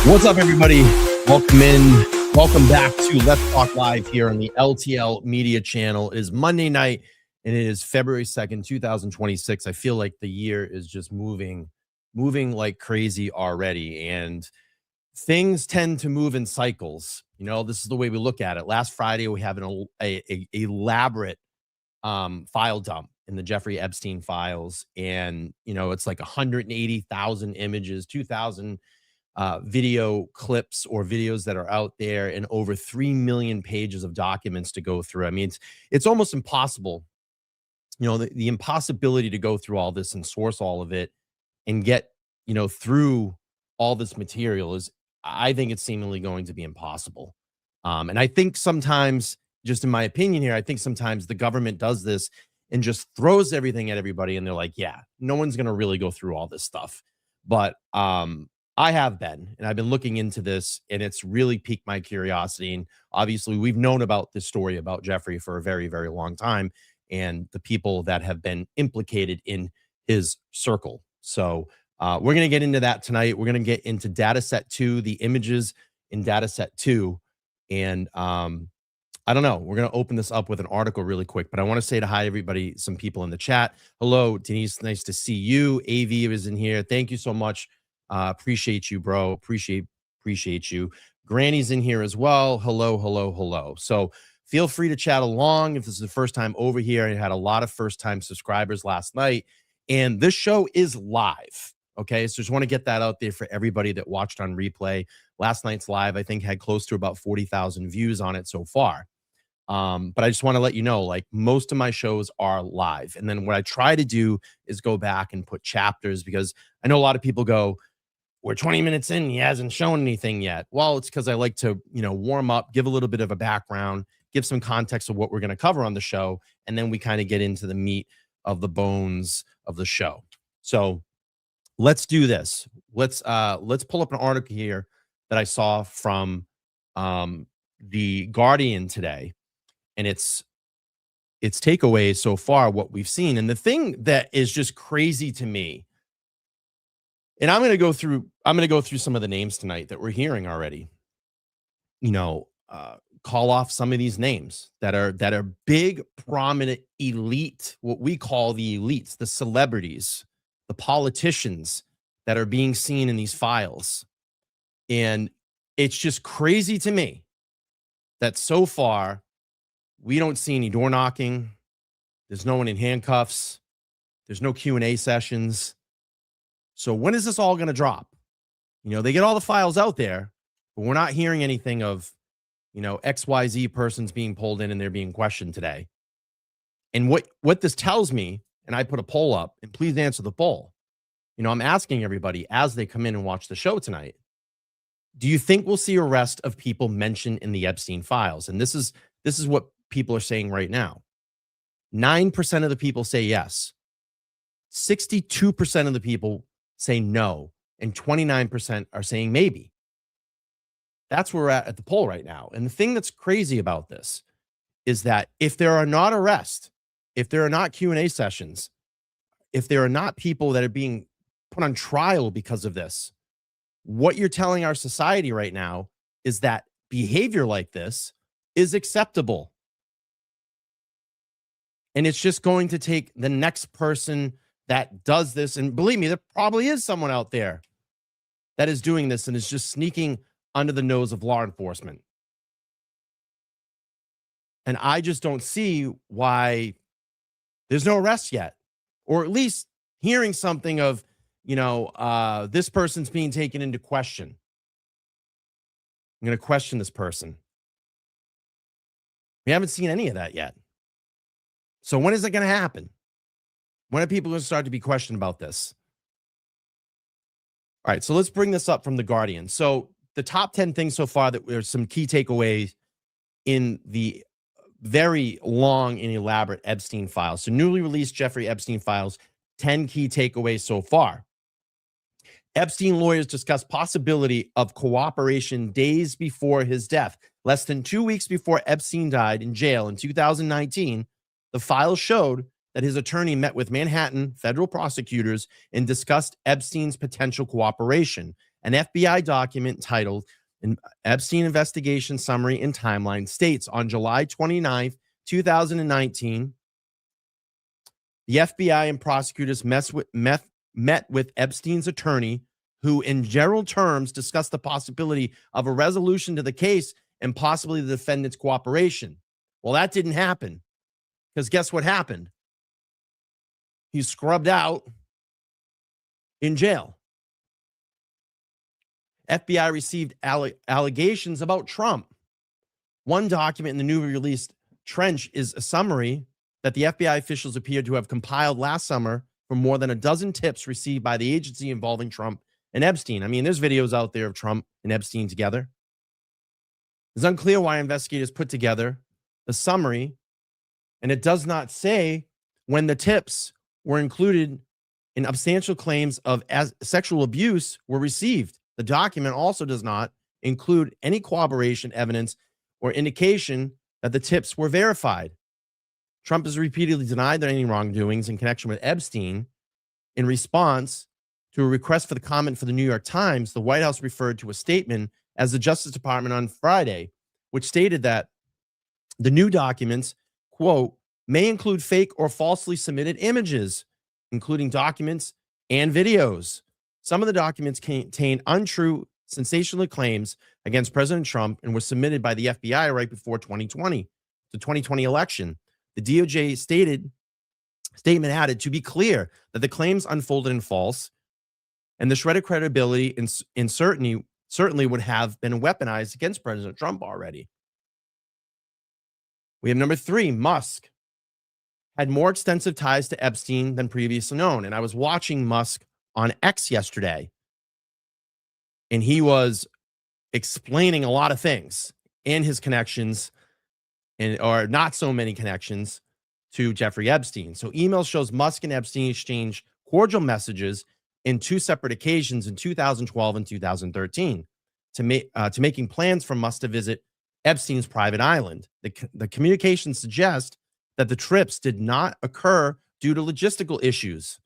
What's up, everybody? Welcome in. Welcome back to Let's Talk Live here on the LTL Media Channel. It is Monday night, and it is February 2nd, 2026. I feel like the year is just moving like crazy already, and things tend to move in cycles. You know, this is the way we look at it. Last Friday, we have an elaborate file dump in the Jeffrey Epstein files, and it's like 180,000 images, 2,000 video clips or videos that are out there, and over 3 million pages of documents to go through. I mean, it's almost impossible. The impossibility to go through all this and source all of it and get through all this material is, I think it's seemingly going to be impossible. And I think sometimes, just in my opinion here, I think sometimes the government does this and just throws everything at everybody, and they're like, yeah, no one's going to really go through all this stuff. But I have been, and I've been looking into this, and it's really piqued my curiosity. And obviously, we've known about this story about Jeffrey for a very, very long time, and the people that have been implicated in his circle. So we're going to get into that tonight. We're going to get into data set 2, the images in data set 2. And I don't know. We're going to open this up with an article really quick, but I want to say to hi, everybody, some people in the chat. Hello, Denise. Nice to see you. AV is in here. Thank you so much. Appreciate you, bro. Appreciate you. Granny's in here as well. Hello. So feel free to chat along if this is the first time over here. I had a lot of first-time subscribers last night, and this show is live. Okay, so just want to get that out there for everybody that watched on replay. Last night's live, I think, had close to about 40,000 views on it so far. But I just want to let you know, like, most of my shows are live. And then what I try to do is go back and put chapters, because I know a lot of people go, we're 20 minutes in, he hasn't shown anything yet. Well, it's because I like to, warm up, give a little bit of a background, give some context of what we're going to cover on the show, and then we kind of get into the meat of the bones of the show. So let's do this. Let's pull up an article here that I saw from the Guardian today, and it's takeaways so far, what we've seen. And the thing that is just crazy to me, and I'm going to go through some of the names tonight that we're hearing already. Call off some of these names that are big, prominent, elite, what we call the elites, the celebrities, the politicians that are being seen in these files. And it's just crazy to me that so far we don't see any door knocking. There's no one in handcuffs. There's no Q&A sessions. So when is this all going to drop? They get all the files out there, but we're not hearing anything of, XYZ persons being pulled in and they're being questioned today. And what this tells me, and I put a poll up, and please answer the poll. I'm asking everybody as they come in and watch the show tonight, do you think we'll see arrest of people mentioned in the Epstein files? And this is what people are saying right now. 9% of the people say yes. 62% of the people say no, and 29% are saying maybe. That's where we're at the poll right now. And the thing that's crazy about this is that if there are not arrests, if there are not Q&A sessions, if there are not people that are being put on trial because of this, what you're telling our society right now is that behavior like this is acceptable. And it's just going to take the next person that does this. And believe me, there probably is someone out there that is doing this and is just sneaking under the nose of law enforcement. And I just don't see why there's no arrest yet, or at least hearing something of, this person's being taken into question. I'm going to question this person. We haven't seen any of that yet. So when is it going to happen? When are people going to start to be questioned about this? All right, so let's bring this up from the Guardian. So the top 10 things so far, that there's some key takeaways in the very long and elaborate Epstein files. So newly released Jeffrey Epstein files, 10 key takeaways so far. Epstein lawyers discuss possibility of cooperation days before his death. Less than 2 weeks before Epstein died in jail in 2019, the files showed that his attorney met with Manhattan federal prosecutors and discussed Epstein's potential cooperation. An FBI document titled "An Epstein Investigation Summary and Timeline" states on July 29th, 2019, the FBI and prosecutors met with Epstein's attorney, who in general terms discussed the possibility of a resolution to the case and possibly the defendant's cooperation. Well, that didn't happen, because guess what happened? He's scrubbed out in jail. FBI received allegations about Trump. One document in the newly released Trench is a summary that the FBI officials appeared to have compiled last summer from more than a dozen tips received by the agency involving Trump and Epstein. I mean, there's videos out there of Trump and Epstein together. It's unclear why investigators put together the summary, and it does not say when the tips were included in substantial claims of sexual abuse were received. The document also does not include any corroboration evidence or indication that the tips were verified. Trump has repeatedly denied there any wrongdoings in connection with Epstein. In response to a request for the comment for the New York Times, the White House referred to a statement as the Justice Department on Friday, which stated that the new documents, quote, may include fake or falsely submitted images, including documents and videos. Some of the documents contain untrue, sensational claims against President Trump and were submitted by the FBI right before the 2020 election. The DOJ statement added, to be clear, that the claims unfolded in false, and the shredded credibility and certainly would have been weaponized against President Trump already. We have number 3, Musk had more extensive ties to Epstein than previously known. And I was watching Musk on X yesterday, and he was explaining a lot of things in his connections or not so many connections to Jeffrey Epstein. So email shows Musk and Epstein exchanged cordial messages in 2 separate occasions in 2012 and 2013 to making plans for Musk to visit Epstein's private island. The communications suggest that the trips did not occur due to logistical issues.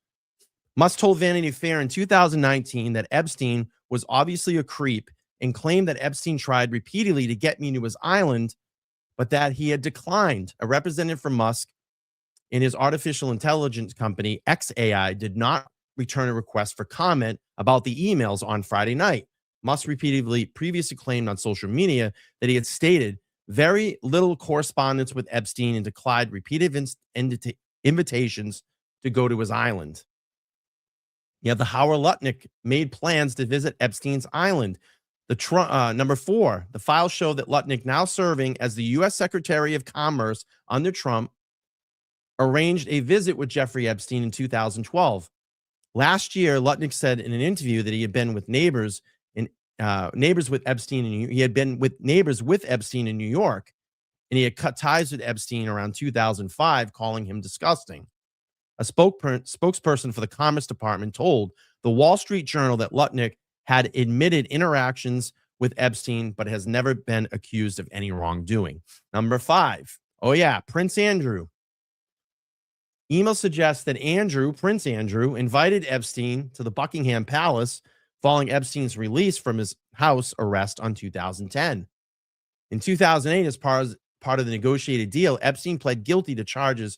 Musk told Vanity Fair in 2019 that Epstein was obviously a creep and claimed that Epstein tried repeatedly to get me to his island, but that he had declined. A representative for Musk in his artificial intelligence company, XAI, did not return a request for comment about the emails on Friday night. Musk repeatedly previously claimed on social media that he had stated very little correspondence with Epstein and declined repeated invitations to go to his island. You have the Howard Lutnick made plans to visit Epstein's island. Number 4, the files show that Lutnick, now serving as the U.S. Secretary of Commerce under Trump, arranged a visit with Jeffrey Epstein in 2012. Last year, Lutnick said in an interview that he had been with neighbors with Epstein, and he had been with neighbors with Epstein in New York, and he had cut ties with Epstein around 2005, calling him disgusting. A spokesperson for the Commerce Department told the Wall Street Journal that Lutnick had admitted interactions with Epstein, but has never been accused of any wrongdoing. Number 5. Oh, yeah, Prince Andrew. Email suggests that Prince Andrew, invited Epstein to the Buckingham Palace following Epstein's release from his house arrest on 2010. In 2008, as part of the negotiated deal, Epstein pled guilty to charges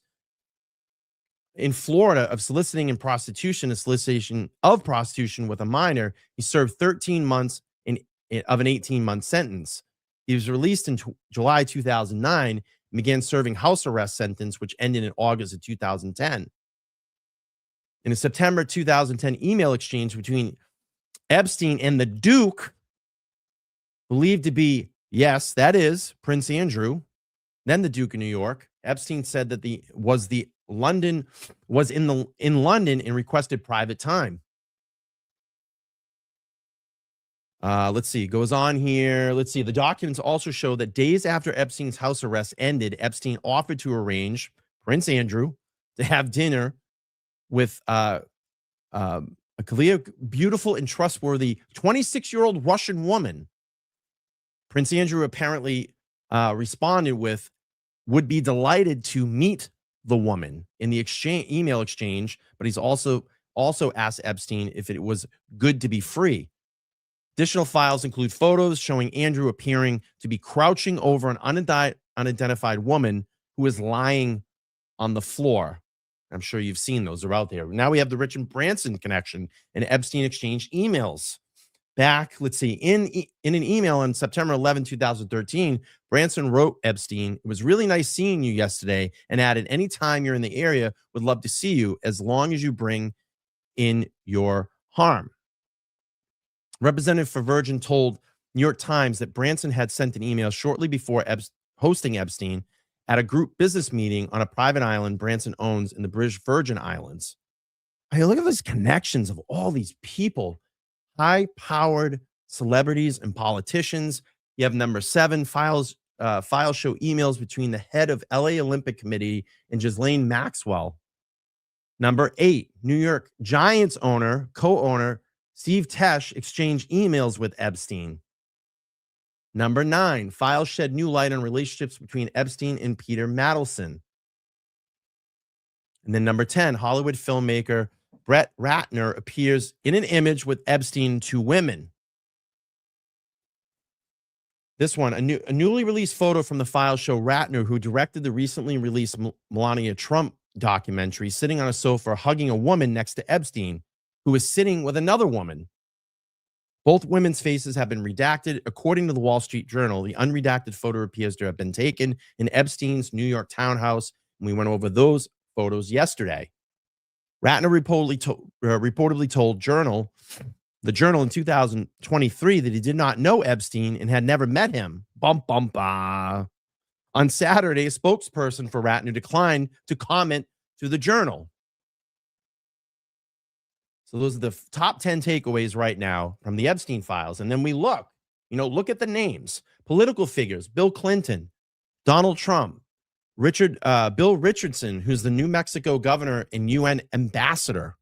in Florida of solicitation of prostitution with a minor. He served 13 months of an 18-month sentence. He was released in July 2009 and began serving house arrest sentence, which ended in August of 2010. In a September 2010 email exchange between Epstein and the Duke, believed to be, yes, that is Prince Andrew, then the Duke of New York, Epstein said that was in London and requested private time. Let's see. Goes on here. Let's see. The documents also show that days after Epstein's house arrest ended, Epstein offered to arrange Prince Andrew to have dinner with a beautiful and trustworthy 26-year-old Russian woman. Prince Andrew apparently responded with, would be delighted to meet the woman in the email exchange, but he's also asked Epstein if it was good to be free. Additional files include photos showing Andrew appearing to be crouching over an unidentified woman who is lying on the floor. I'm sure you've seen those. They're out there. Now we have the Richard Branson connection and Epstein exchanged emails. Back, let's see, in an email on September 11, 2013, Branson wrote Epstein, "It was really nice seeing you yesterday," and added, "Anytime you're in the area, would love to see you as long as you bring in your harm." Representative for Virgin told New York Times that Branson had sent an email shortly before hosting Epstein at a group business meeting on a private island Branson owns in the British Virgin Islands. Hey, look at these connections of all these people, high-powered celebrities and politicians. You have number 7, files show emails between the head of LA Olympic Committee and Ghislaine Maxwell. Number 8, New York Giants co-owner Steve Tesh exchanged emails with Epstein. Number 9, files shed new light on relationships between Epstein and Peter Mandelson. And then number 10, Hollywood filmmaker Brett Ratner appears in an image with Epstein and 2 women. This one, a newly released photo from the files show Ratner, who directed the recently released Melania Trump documentary, sitting on a sofa hugging a woman next to Epstein, who is sitting with another woman. Both women's faces have been redacted. According to the Wall Street Journal, the unredacted photo appears to have been taken in Epstein's New York townhouse, and we went over those photos yesterday. Ratner reportedly told the Journal in 2023 that he did not know Epstein and had never met him. Bum, bum, bah. On Saturday, a spokesperson for Ratner declined to comment to the Journal. So those are the top 10 takeaways right now from the Epstein files. And then we look at the names, political figures, Bill Clinton, Donald Trump, Bill Richardson, who's the New Mexico governor and UN ambassador,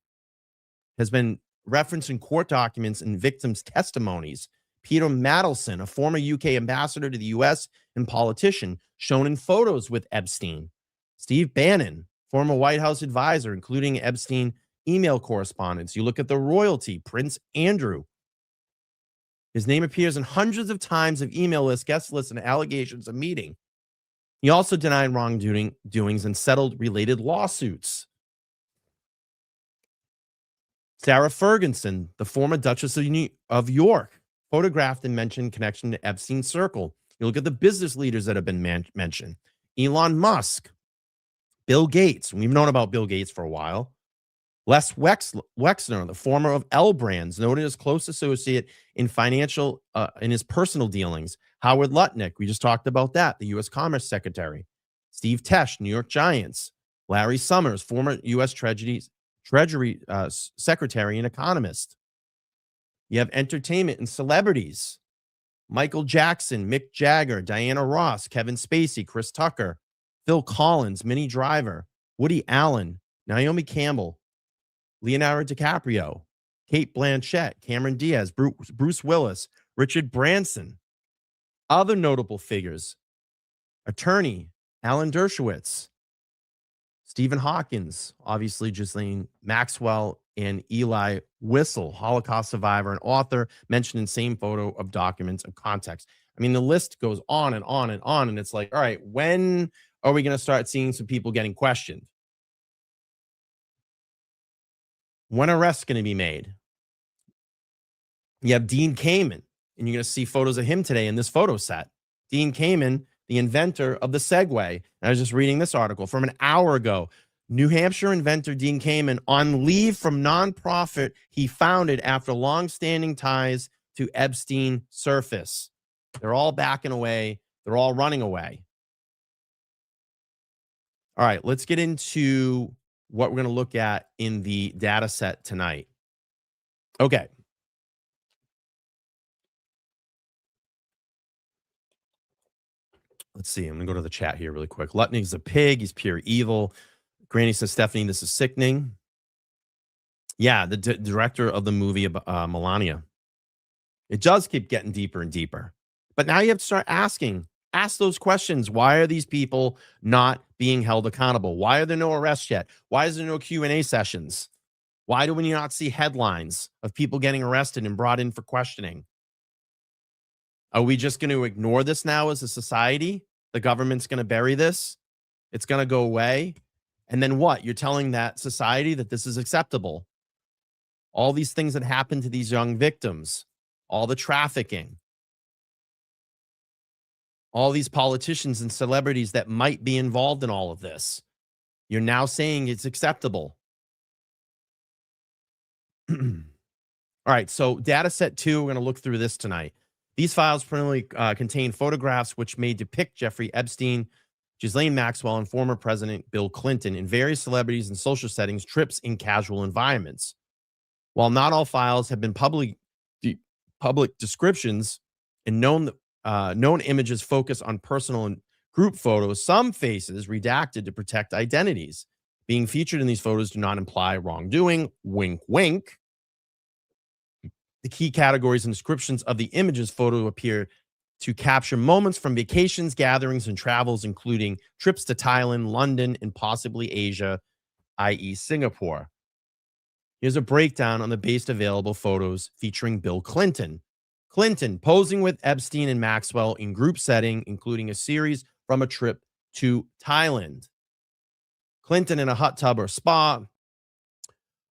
has been referenced in court documents and victims' testimonies. Peter Mandelson, a former UK ambassador to the US and politician, shown in photos with Epstein. Steve Bannon, former White House advisor, including Epstein email correspondence. You look at the royalty, Prince Andrew. His name appears in hundreds of times of email lists, guest lists, and allegations of meeting. He also denied wrongdoings and settled related lawsuits. Sarah Ferguson, the former Duchess of York, photographed and mentioned connection to Epstein's circle. You look at the business leaders that have been mentioned. Elon Musk, Bill Gates. We've known about Bill Gates for a while. Les Wexner, the former of L Brands, noted as close associate in his personal dealings. Howard Lutnick, we just talked about that, the U.S. Commerce Secretary. Steve Tesh, New York Giants. Larry Summers, former U.S. Treasury Secretary and economist. You have entertainment and celebrities. Michael Jackson, Mick Jagger, Diana Ross, Kevin Spacey, Chris Tucker, Phil Collins, Minnie Driver, Woody Allen, Naomi Campbell, Leonardo DiCaprio, Kate Blanchett, Cameron Diaz, Bruce Willis, Richard Branson. Other notable figures: attorney Alan Dershowitz, Stephen Hawkins, obviously Ghislaine Maxwell, and Eli Wiesel, Holocaust survivor and author, mentioned in same photo of documents and context. I mean, the list goes on and on and on, and it's like, all right, when are we going to start seeing some people getting questioned? When arrests going to be made? You have Dean Kamen, and you're going to see photos of him today in this photo set. Dean Kamen, the inventor of the Segway. And I was just reading this article from an hour ago. New Hampshire inventor Dean Kamen on leave from nonprofit he founded after long-standing ties to Epstein surface. They're all backing away. They're all running away. All right, let's get into what we're going to look at in the data set tonight. Okay. Let's see. I'm going to go to the chat here really quick. Lutnick's a pig. He's pure evil. Granny says, Stephanie, this is sickening. Yeah, the director of the movie Melania. It does keep getting deeper and deeper. But now you have to start ask those questions. Why are these people not being held accountable? Why are there no arrests yet? Why is there no Q&A sessions? Why do we not see headlines of people getting arrested and brought in for questioning? Are we just going to ignore this now as a society? The government's going to bury this. It's going to go away. And then what? You're telling that society that this is acceptable. All these things that happen to these young victims, all the trafficking, all these politicians and celebrities that might be involved in all of this. You're now saying it's acceptable. All right, so data set 2, we're going to look through this tonight. These files primarily contain photographs which may depict Jeffrey Epstein, Ghislaine Maxwell, and former President Bill Clinton in various celebrities and social settings, trips in casual environments. While not all files have been public descriptions and known images focus on personal and group photos, some faces redacted to protect identities. Being featured in these photos do not imply wrongdoing. Wink, wink. The key categories and descriptions of the images photo appear to capture moments from vacations, gatherings, and travels, including trips to Thailand, London, and possibly Asia, i.e. Singapore. Here's a breakdown on the base available photos featuring Bill Clinton. Clinton posing with Epstein and Maxwell in group setting, including a series from a trip to Thailand. Clinton in a hot tub or spa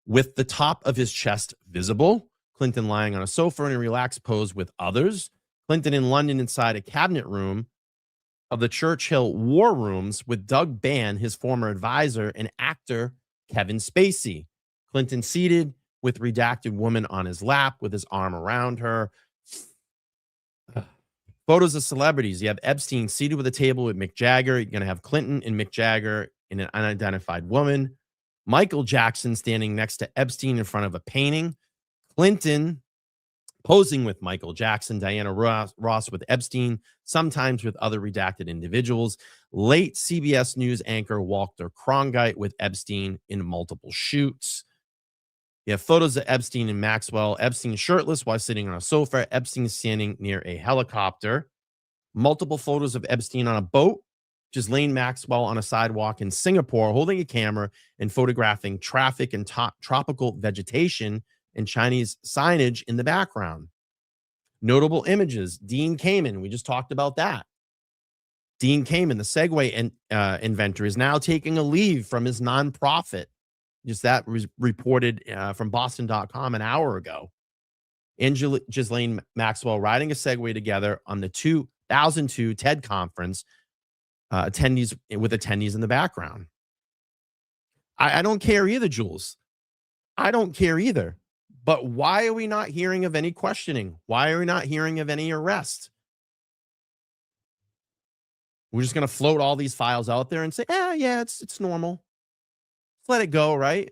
with the top of his chest visible. Clinton lying on a sofa in a relaxed pose with others. Clinton in London inside a cabinet room of the Churchill War Rooms with Doug Bann, his former advisor, and actor Kevin Spacey. Clinton seated with redacted woman on his lap with his arm around her. Photos of celebrities. You have Epstein seated with a table with Mick Jagger. You're going to have Clinton and Mick Jagger and an unidentified woman. Michael Jackson standing next to Epstein in front of a painting. Clinton posing with Michael Jackson, Diana Ross with Epstein, sometimes with other redacted individuals. Late CBS News anchor Walter Cronkite with Epstein in multiple shoots. You have photos of Epstein and Maxwell. Epstein shirtless while sitting on a sofa. Epstein standing near a helicopter. Multiple photos of Epstein on a boat. Ghislaine Maxwell on a sidewalk in Singapore holding a camera and photographing traffic and tropical vegetation and Chinese signage in the background. Notable images. Dean Kamen. We just talked about that. Dean Kamen, the Segway inventor, is now taking a leave from his nonprofit. Just that was reported from Boston.com an hour ago. And Ghislaine Maxwell riding a Segway together on the 2002 TED conference, attendees in the background. I don't care either, Jules. I don't care either. But why are we not hearing of any questioning? Why are we not hearing of any arrest? We're just going to float all these files out there and say, yeah, it's normal. Let it go, right?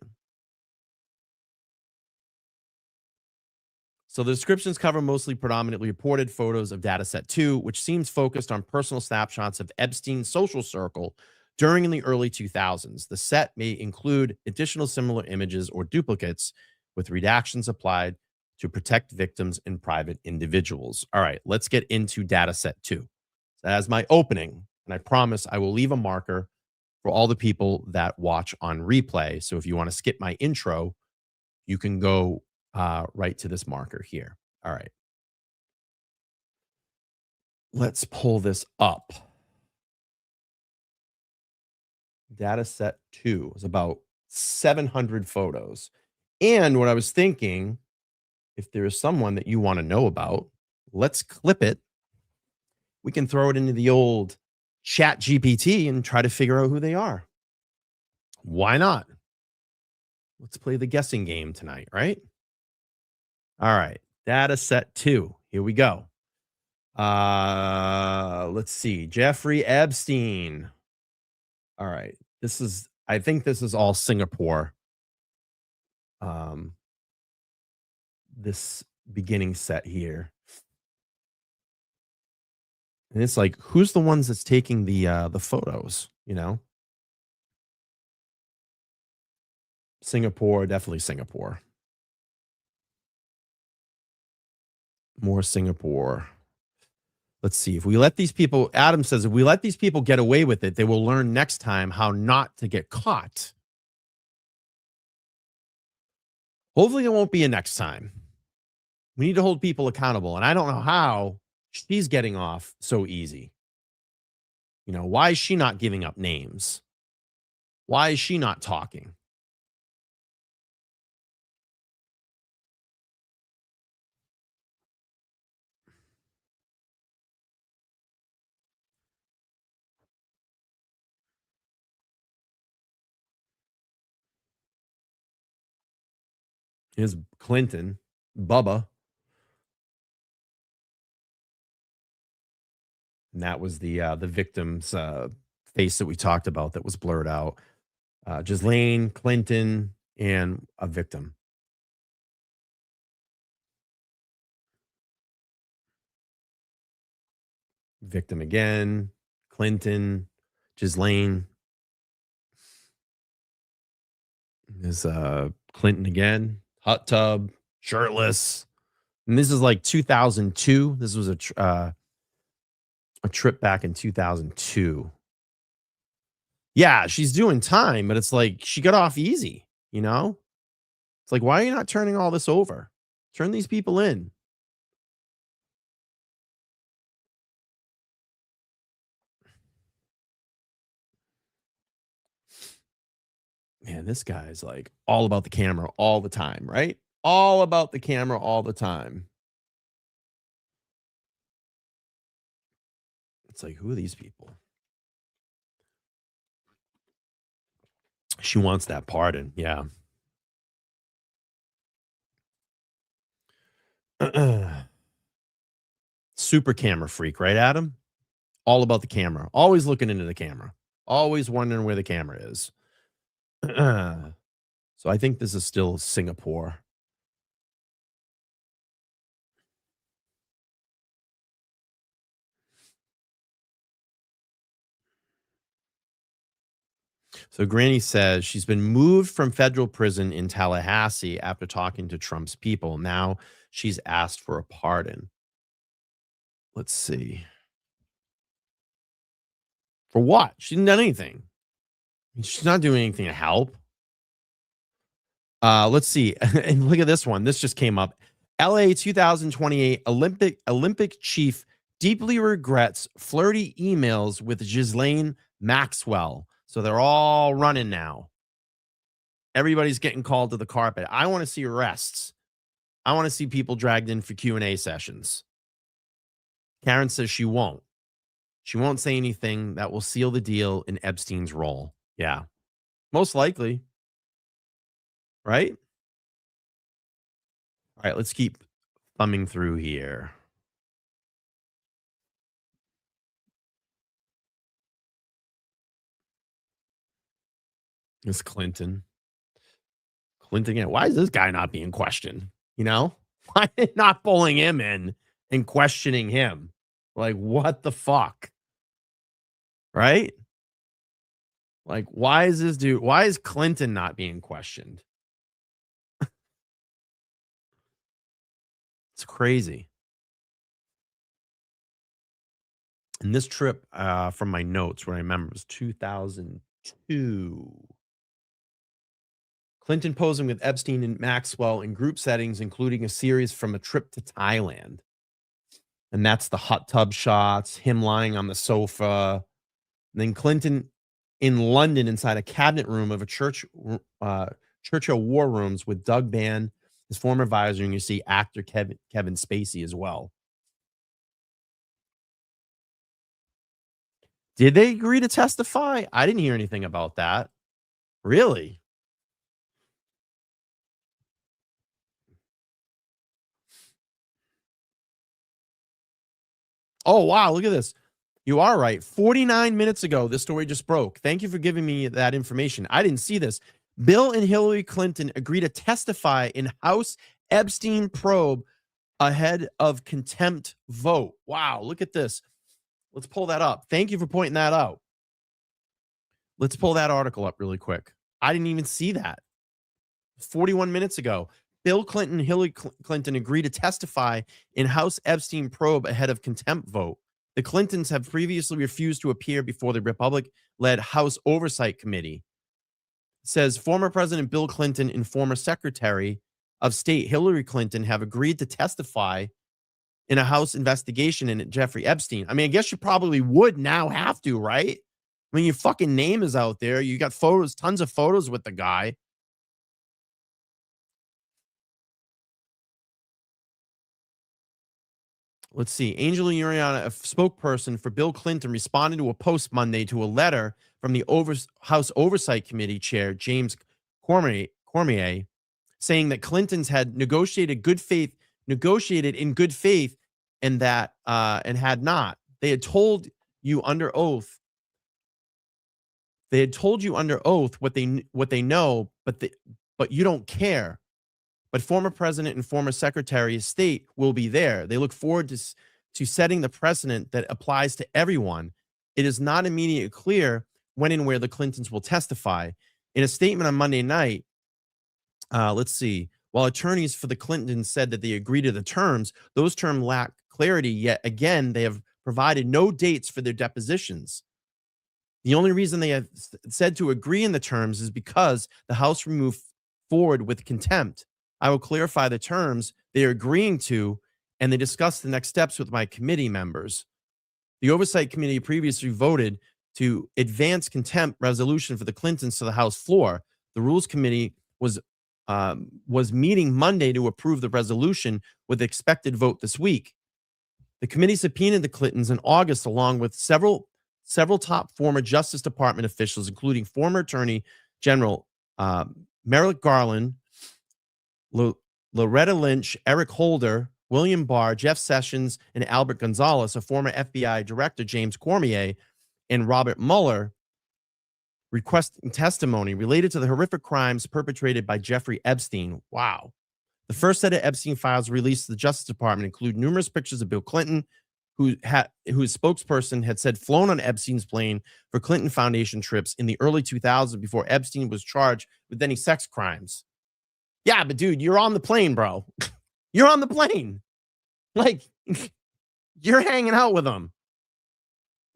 So the descriptions cover mostly predominantly reported photos of dataset 2, which seems focused on personal snapshots of Epstein's social circle during the early 2000s. The set may include additional similar images or duplicates with redactions applied to protect victims and private individuals. All right, let's get into dataset 2. As my opening, and I promise I will leave a marker for all the people that watch on replay. So if you want to skip my intro, you can go right to this marker here. All right. Let's pull this up. Data set 2 is about 700 photos. And what I was thinking, if there is someone that you want to know about, let's clip it. We can throw it into the old Chat GPT and try to figure out who they are. Why not? Let's play the guessing game tonight, right? All right. Data set 2. Here we go. Let's see. Jeffrey Epstein. All right. I think this is all Singapore. This beginning set here. And it's like, who's the ones that's taking the photos, you know? Singapore, definitely Singapore. More Singapore. Let's see. If we let these people, Adam says, if we let these people get away with it, they will learn next time how not to get caught. Hopefully there won't be a next time. We need to hold people accountable. And I don't know how she's getting off so easy. You know, why is she not giving up names? Why is she not talking? Here's Clinton, Bubba. And that was the victim's face that we talked about that was blurred out. Ghislaine, Clinton, and a victim. Victim again, Clinton, Ghislaine. There's Clinton again, hot tub, shirtless. And this is like 2002. This was a trip back in 2002. Yeah, she's doing time, but it's like she got off easy, you know? It's like, why are you not turning all this over? Turn these people in. Man, this guy's like all about the camera all the time, right? All about the camera all the time. It's like, who are these people? She wants that pardon. Yeah. Super camera freak, right, Adam? All about the camera. Always looking into the camera. Always wondering where the camera is. So I think this is still Singapore. So Granny says she's been moved from federal prison in Tallahassee after talking to Trump's people. Now she's asked for a pardon. Let's see. For what? She didn't do anything. She's not doing anything to help. Let's see. And look at this one. This just came up. LA 2028 Olympic chief deeply regrets flirty emails with Ghislaine Maxwell. So they're all running now. Everybody's getting called to the carpet. I want to see arrests. I want to see people dragged in for Q&A sessions. Karen says she won't. She won't say anything that will seal the deal in Epstein's role. Yeah, most likely. Right? All right, let's keep thumbing through here. It's Clinton. Clinton again. Why is this guy not being questioned? You know? Why are they not pulling him in and questioning him? Like, what the fuck? Right? Like, why is Clinton not being questioned? It's crazy. And this trip, from my notes, what I remember was 2002. Clinton posing with Epstein and Maxwell in group settings, including a series from a trip to Thailand. And that's the hot tub shots, him lying on the sofa. And then Clinton in London inside a cabinet room of a Churchill War Rooms with Doug Bann, his former advisor, and you see actor Kevin Spacey as well. Did they agree to testify? I didn't hear anything about that. Really? Oh, wow. Look at this. You are right. 49 minutes ago, this story just broke. Thank you for giving me that information. I didn't see this. Bill and Hillary Clinton agree to testify in House Epstein probe ahead of contempt vote. Wow. Look at this. Let's pull that up. Thank you for pointing that out. Let's pull that article up really quick. I didn't even see that. 41 minutes ago. Bill Clinton and Hillary Clinton agree to testify in House Epstein probe ahead of contempt vote. The Clintons have previously refused to appear before the Republican-led House Oversight Committee. It says former President Bill Clinton and former Secretary of State Hillary Clinton have agreed to testify in a House investigation into Jeffrey Epstein. I mean, I guess you probably would now have to, right? I mean, your fucking name is out there. You got photos, tons of photos with the guy. Let's see. Angela Uriana, a spokesperson for Bill Clinton, responded to a post Monday to a letter from the House Oversight Committee chair, James Cormier, saying that Clintons had negotiated in good faith, and that and had not. They had told you under oath. They had told you under oath what they know, but you don't care. But former president and former secretary of state will be there. They look forward to setting the precedent that applies to everyone. It is not immediately clear when and where the Clintons will testify. In a statement on Monday night, let's see. While attorneys for the Clintons said that they agree to the terms, those terms lack clarity. Yet again, they have provided no dates for their depositions. The only reason they have said to agree in the terms is because the House removed forward with contempt. I will clarify the terms they are agreeing to, and they discussed the next steps with my committee members. The Oversight Committee previously voted to advance contempt resolution for the Clintons to the House floor. The Rules Committee was meeting Monday to approve the resolution with expected vote this week. The committee subpoenaed the Clintons in August, along with several top former Justice Department officials, including former Attorney General Merrick Garland, Loretta Lynch, Eric Holder, William Barr, Jeff Sessions, and Albert Gonzales, a former FBI Director James Cormier, and Robert Mueller, requesting testimony related to the horrific crimes perpetrated by Jeffrey Epstein. Wow. The first set of Epstein files released to the Justice Department include numerous pictures of Bill Clinton, whose spokesperson had said flown on Epstein's plane for Clinton Foundation trips in the early 2000s before Epstein was charged with any sex crimes. Yeah, but dude, you're on the plane, bro. You're on the plane. Like, you're hanging out with him.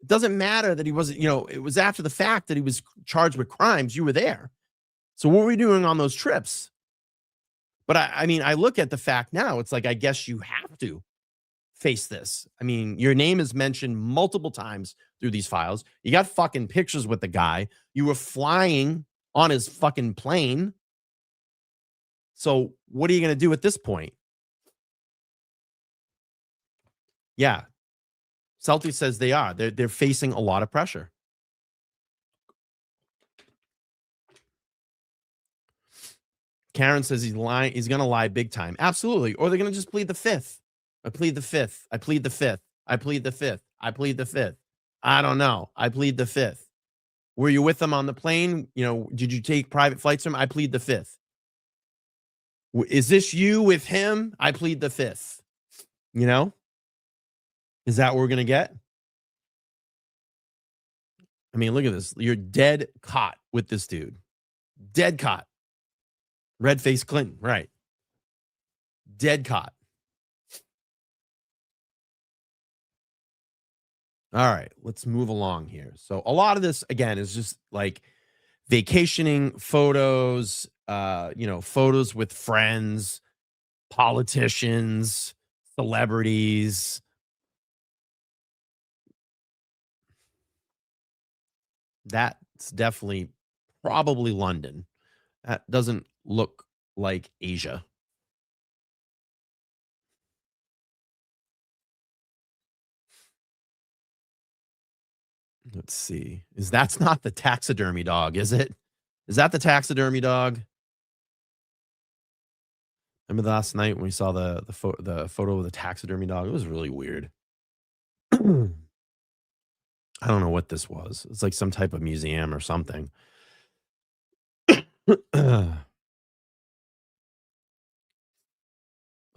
It doesn't matter that he wasn't, it was after the fact that he was charged with crimes. You were there. So what were you doing on those trips? But I mean, I look at the fact now, it's like, I guess you have to face this. I mean, your name is mentioned multiple times through these files. You got fucking pictures with the guy. You were flying on his fucking plane. So what are you going to do at this point? Yeah. Celtics says they are. They're facing a lot of pressure. Karen says he's lying. He's going to lie big time. Absolutely. Or they're going to just plead the fifth. I plead the fifth. I plead the fifth. I plead the fifth. I plead the fifth. I don't know. I plead the fifth. Were you with them on the plane? Did you take private flights from him? I plead the fifth. Is this you with him? I plead the fifth. Is that what we're going to get? I mean, look at this. You're dead caught with this dude. Dead caught. Red face Clinton. Right. Dead caught. All right, let's move along here. So a lot of this, again, is just like vacationing photos, photos with friends, politicians, celebrities. That's definitely probably London. That doesn't look like Asia. Let's see. That's not the taxidermy dog, is it? Is that the taxidermy dog? Remember last night when we saw the photo of the taxidermy dog? It was really weird. I don't know what this was. It's like some type of museum or something. Let's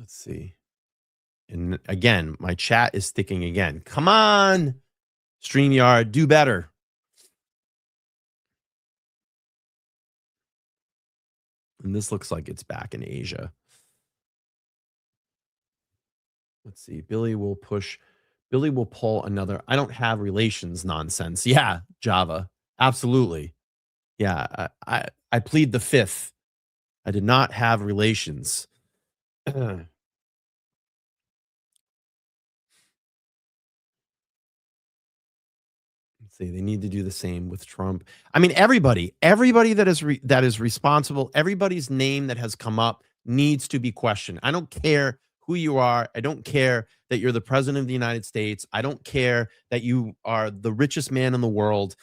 see. And again, my chat is sticking again. Come on, StreamYard, do better. And this looks like it's back in Asia. Let's see. Billy will pull another I don't have relations nonsense. Yeah, Java. Absolutely. Yeah, I plead the fifth. I did not have relations. See, they need to do the same with Trump. I mean, everybody that is that is responsible, everybody's name that has come up needs to be questioned. I don't care who you are. I don't care that you're the president of the United States. I don't care that you are the richest man in the world.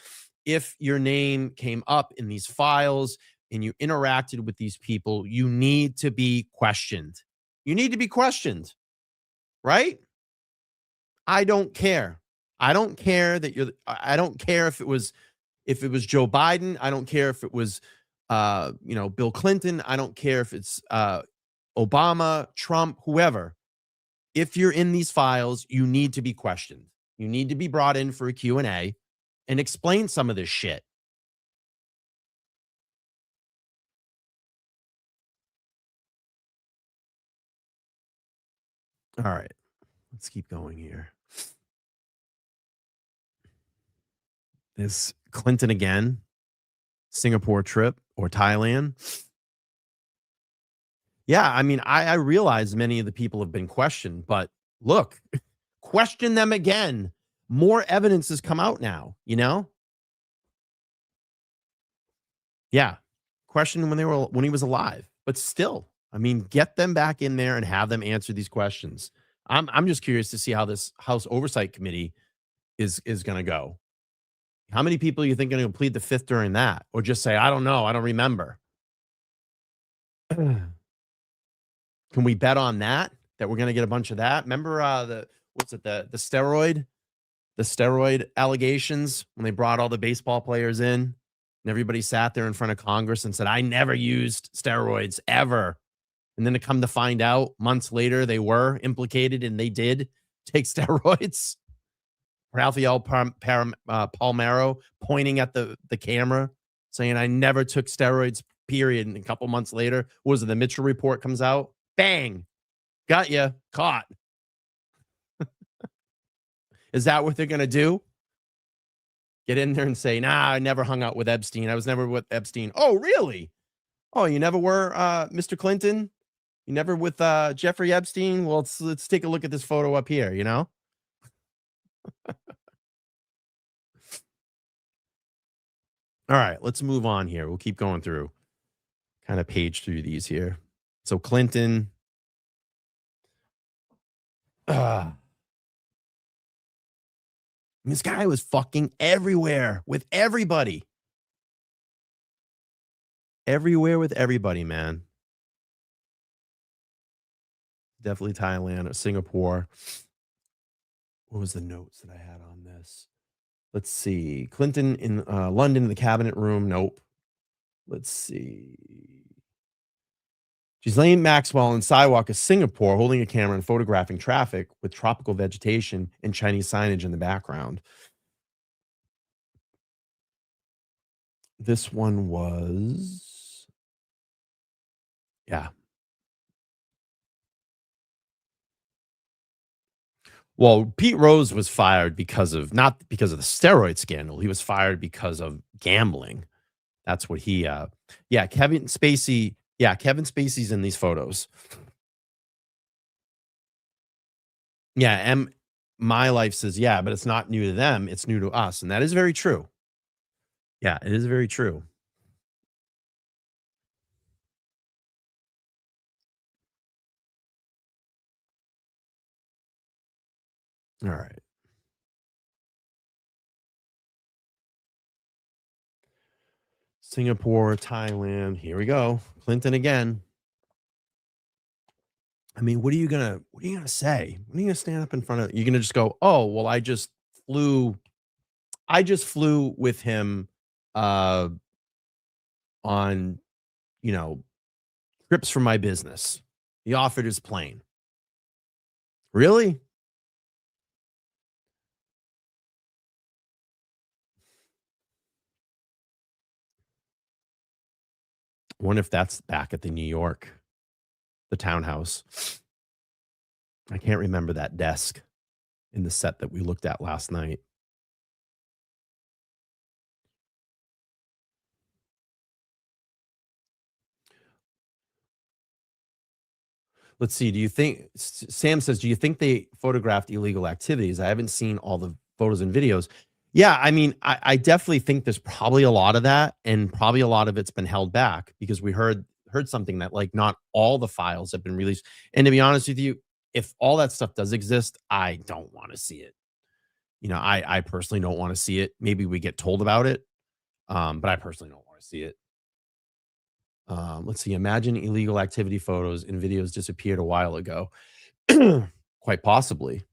If your name came up in these files and you interacted with these people, you need to be questioned. You need to be questioned, right? I don't care. I don't care that you're I don't care if it was Joe Biden. I don't care if it was Bill Clinton. I don't care if it's Obama, Trump, whoever. If you're in these files, you need to be questioned. You need to be brought in for a Q&A and explain some of this shit. All right. Let's keep going here. Is Clinton again? Singapore trip or Thailand? Yeah, I mean, I realize many of the people have been questioned, but look, question them again. More evidence has come out now, you know? Yeah. Question when he was alive. But still, I mean, get them back in there and have them answer these questions. I'm just curious to see how this House Oversight Committee is gonna go. How many people you think are gonna plead the fifth during that? Or just say, I don't know, I don't remember. Can we bet on that? That we're gonna get a bunch of that? Remember the steroid allegations when they brought all the baseball players in and everybody sat there in front of Congress and said, I never used steroids ever. And then to come to find out months later, they were implicated and they did take steroids. Rafael Palmero pointing at the camera saying, I never took steroids, period. And a couple months later, what was it? The Mitchell report comes out. Bang. Got you. Caught. Is that what they're going to do? Get in there and say, nah, I never hung out with Epstein. I was never with Epstein. Oh, really? Oh, you never were Mr. Clinton? You never with Jeffrey Epstein? Well, let's take a look at this photo up here, you know? All right, let's move on here. We'll keep going through, kind of page through these here. So Clinton. This guy was fucking everywhere with everybody. Everywhere with everybody, man. Definitely Thailand or Singapore. What was the notes that I had on this? Let's see. Clinton in London in the cabinet room. Nope. Let's see. Ghislaine Maxwell on sidewalk of Singapore holding a camera and photographing traffic with tropical vegetation and Chinese signage in the background. This one was, yeah. Well, Pete Rose was fired not because of the steroid scandal. He was fired because of gambling. That's what he, yeah, Kevin Spacey. Yeah, Kevin Spacey's in these photos. Yeah, My Life says, yeah, but it's not new to them. It's new to us. And that is very true. Yeah, it is very true. All right. Singapore, Thailand. Here we go. Clinton again. I mean, what are you gonna say? What are you gonna stand up in front of? You're gonna just go, oh, well, I just flew with him on, trips for my business. He offered his plane. Really? I wonder if that's back at the New York, the townhouse. I can't remember that desk in the set that we looked at last night. Let's see. Sam says, do you think they photographed illegal activities? I haven't seen all the photos and videos. Yeah, I mean, I definitely think there's probably a lot of that, and probably a lot of it's been held back because we heard something that, like, not all the files have been released, and to be honest with you, if all that stuff does exist, I don't wanna see it. I personally don't wanna see it. Maybe we get told about it, but I personally don't wanna see it. Let's see, imagine illegal activity photos and videos disappeared a while ago. Quite possibly.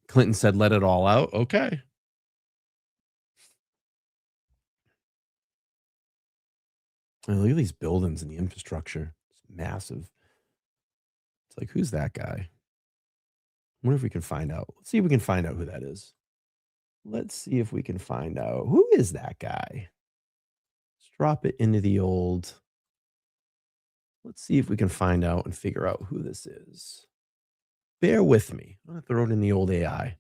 Clinton said, "Let it all out." Okay. And look at these buildings and the infrastructure. It's massive. It's like, who's that guy? I wonder if we can find out. Let's see if we can find out who that is. Let's see if we can find out who is that guy. Let's drop it into the old. Let's see if we can find out and figure out who this is. Bear with me. I'm gonna throw it in the old AI.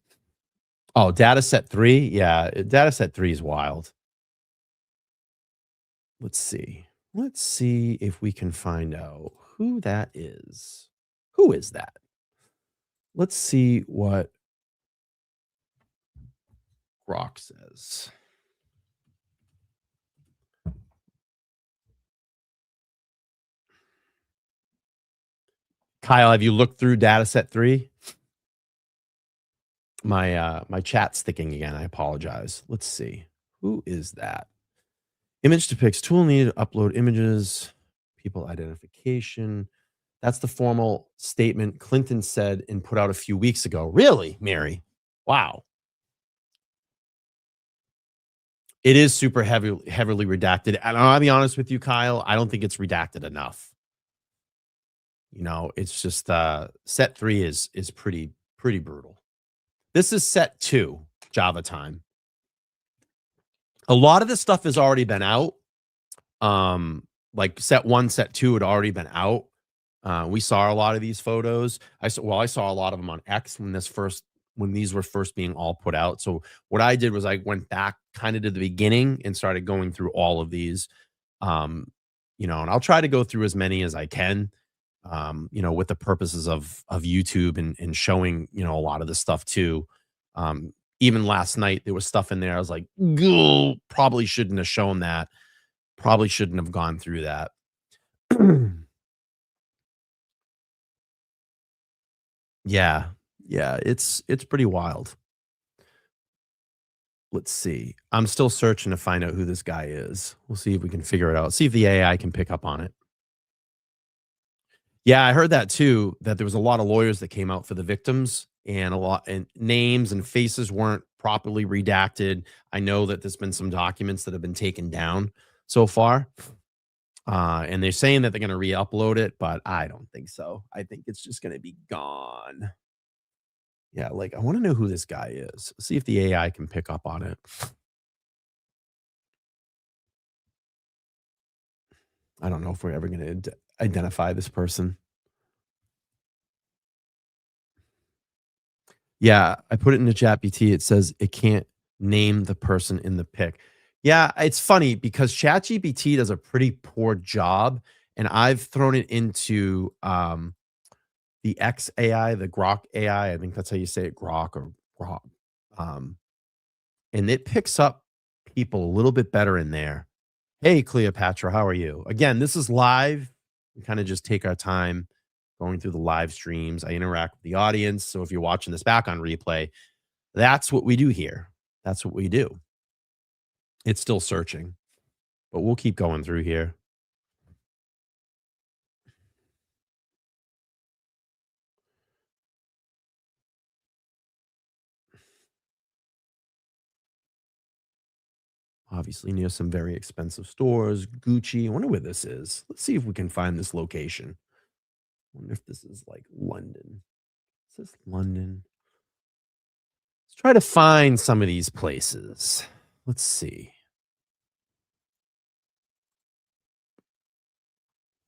Oh, data set three. Yeah, data set three is wild. Let's see. Let's see if we can find out who that is. Who is that? Let's see what Grok says. Kyle, have you looked through data set three? My chat's sticking again. I apologize. Let's see. Who is that? Image depicts tool needed to upload images, people identification. That's the formal statement Clinton said and put out a few weeks ago. Really, Mary? Wow. It is super heavily redacted. And I'll be honest with you, Kyle, I don't think it's redacted enough. It's just set three is pretty brutal. This is set two, Java time. A lot of this stuff has already been out. Like set one, set two had already been out. We saw a lot of these photos. I saw a lot of them on X when these were first being all put out. So what I did was I went back kind of to the beginning and started going through all of these. And I'll try to go through as many as I can. With the purposes of YouTube and showing, a lot of this stuff too. Even last night, there was stuff in there. I was like, probably shouldn't have shown that. Probably shouldn't have gone through that. Yeah. Yeah. It's pretty wild. Let's see. I'm still searching to find out who this guy is. We'll see if we can figure it out. See if the AI can pick up on it. Yeah, I heard that too, that there was a lot of lawyers that came out for the victims and a lot and names and faces weren't properly redacted. I know that there's been some documents that have been taken down so far. And they're saying that they're going to re-upload it, but I don't think so. I think it's just going to be gone. Yeah, like I want to know who this guy is. See if the AI can pick up on it. I don't know if we're ever going to identify this person. Yeah, I put it into ChatGPT. It says it can't name the person in the pic. Yeah, it's funny because ChatGPT does a pretty poor job, and I've thrown it into the X AI, the Grok AI. I think that's how you say it, Grok or Grok. Um, and it picks up people a little bit better in there. Hey, Cleopatra, how are you? Again, this is live. We kind of just take our time going through the live streams. I interact with the audience. So if you're watching this back on replay, that's what we do here. That's what we do. It's still searching, but we'll keep going through here. Obviously, near some very expensive stores, Gucci. I wonder where this is. Let's see if we can find this location. I wonder if this is like London. Is this London? Let's try to find some of these places. Let's see.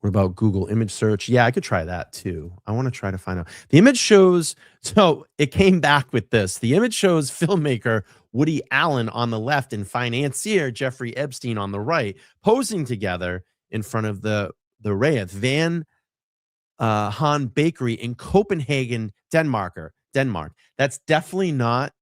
What about Google image search? Yeah, I could try that too. I want to try to find out. The image shows, so it came back with this. The image shows filmmaker Woody Allen on the left and financier Jeffrey Epstein on the right, posing together in front of the Rayeth Van Han Bakery in Copenhagen, Denmark. Denmark. That's definitely not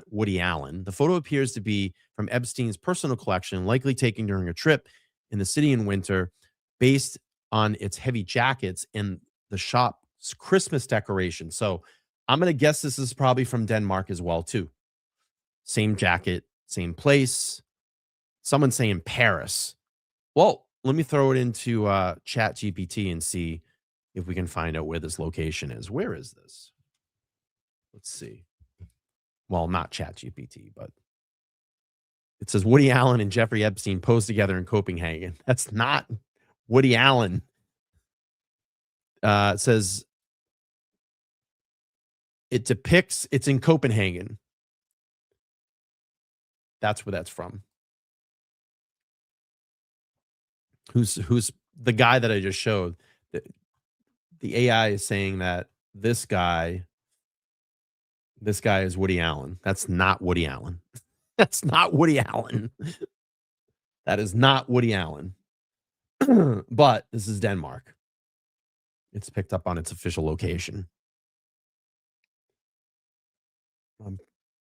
Woody Allen. The photo appears to be from Epstein's personal collection, likely taken during a trip in the city in winter, based on its heavy jackets and the shop's Christmas decoration. So I'm going to guess this is probably from Denmark as well, too. Same jacket, same place. Someone saying Paris. Well, let me throw it into Chat GPT and see if we can find out where this location is. Where is this? Let's see. Well, not Chat GPT, but it says Woody Allen and Jeffrey Epstein posed together in Copenhagen. That's not Woody Allen. It says it's in Copenhagen. That's where that's from. Who's the guy that I just showed? The AI is saying that this guy is Woody Allen. That's not Woody Allen. That's not Woody Allen. That is not Woody Allen. But this is Denmark. It's picked up on its official location.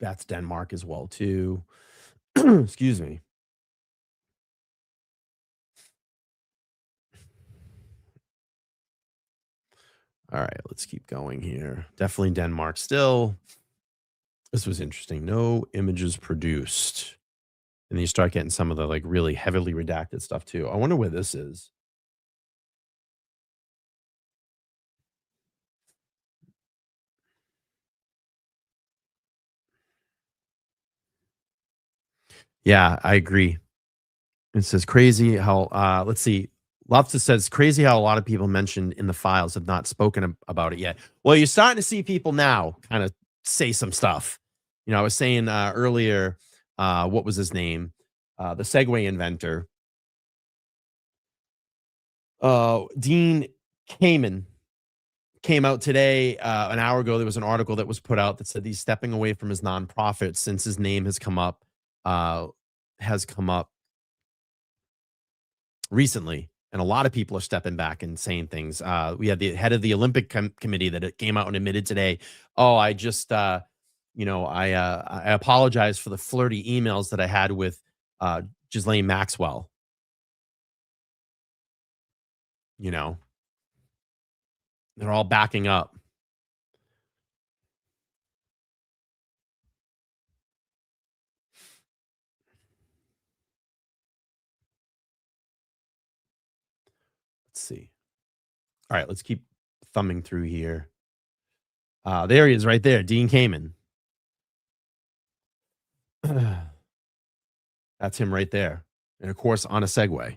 That's Denmark as well, too. Excuse me. All right, let's keep going here. Definitely Denmark still. This was interesting. No images produced. And then you start getting some of the like really heavily redacted stuff too. I wonder where this is. Yeah, I agree. It says crazy how let's see. Loftus says crazy how a lot of people mentioned in the files have not spoken about it yet. Well, you're starting to see people now kind of say some stuff. I was saying earlier, what was his name? The Segway inventor, Dean Kamen, came out today. An hour ago, there was an article that was put out that said he's stepping away from his nonprofit since his name has come up. Has come up recently, and a lot of people are stepping back and saying things. We had the head of the Olympic committee that it came out and admitted today. Oh, I just, I apologize for the flirty emails that I had with Ghislaine Maxwell. They're all backing up. Let's see. All right, let's keep thumbing through here. There he is right there, Dean Kamen. That's him right there. And of course, on a Segway.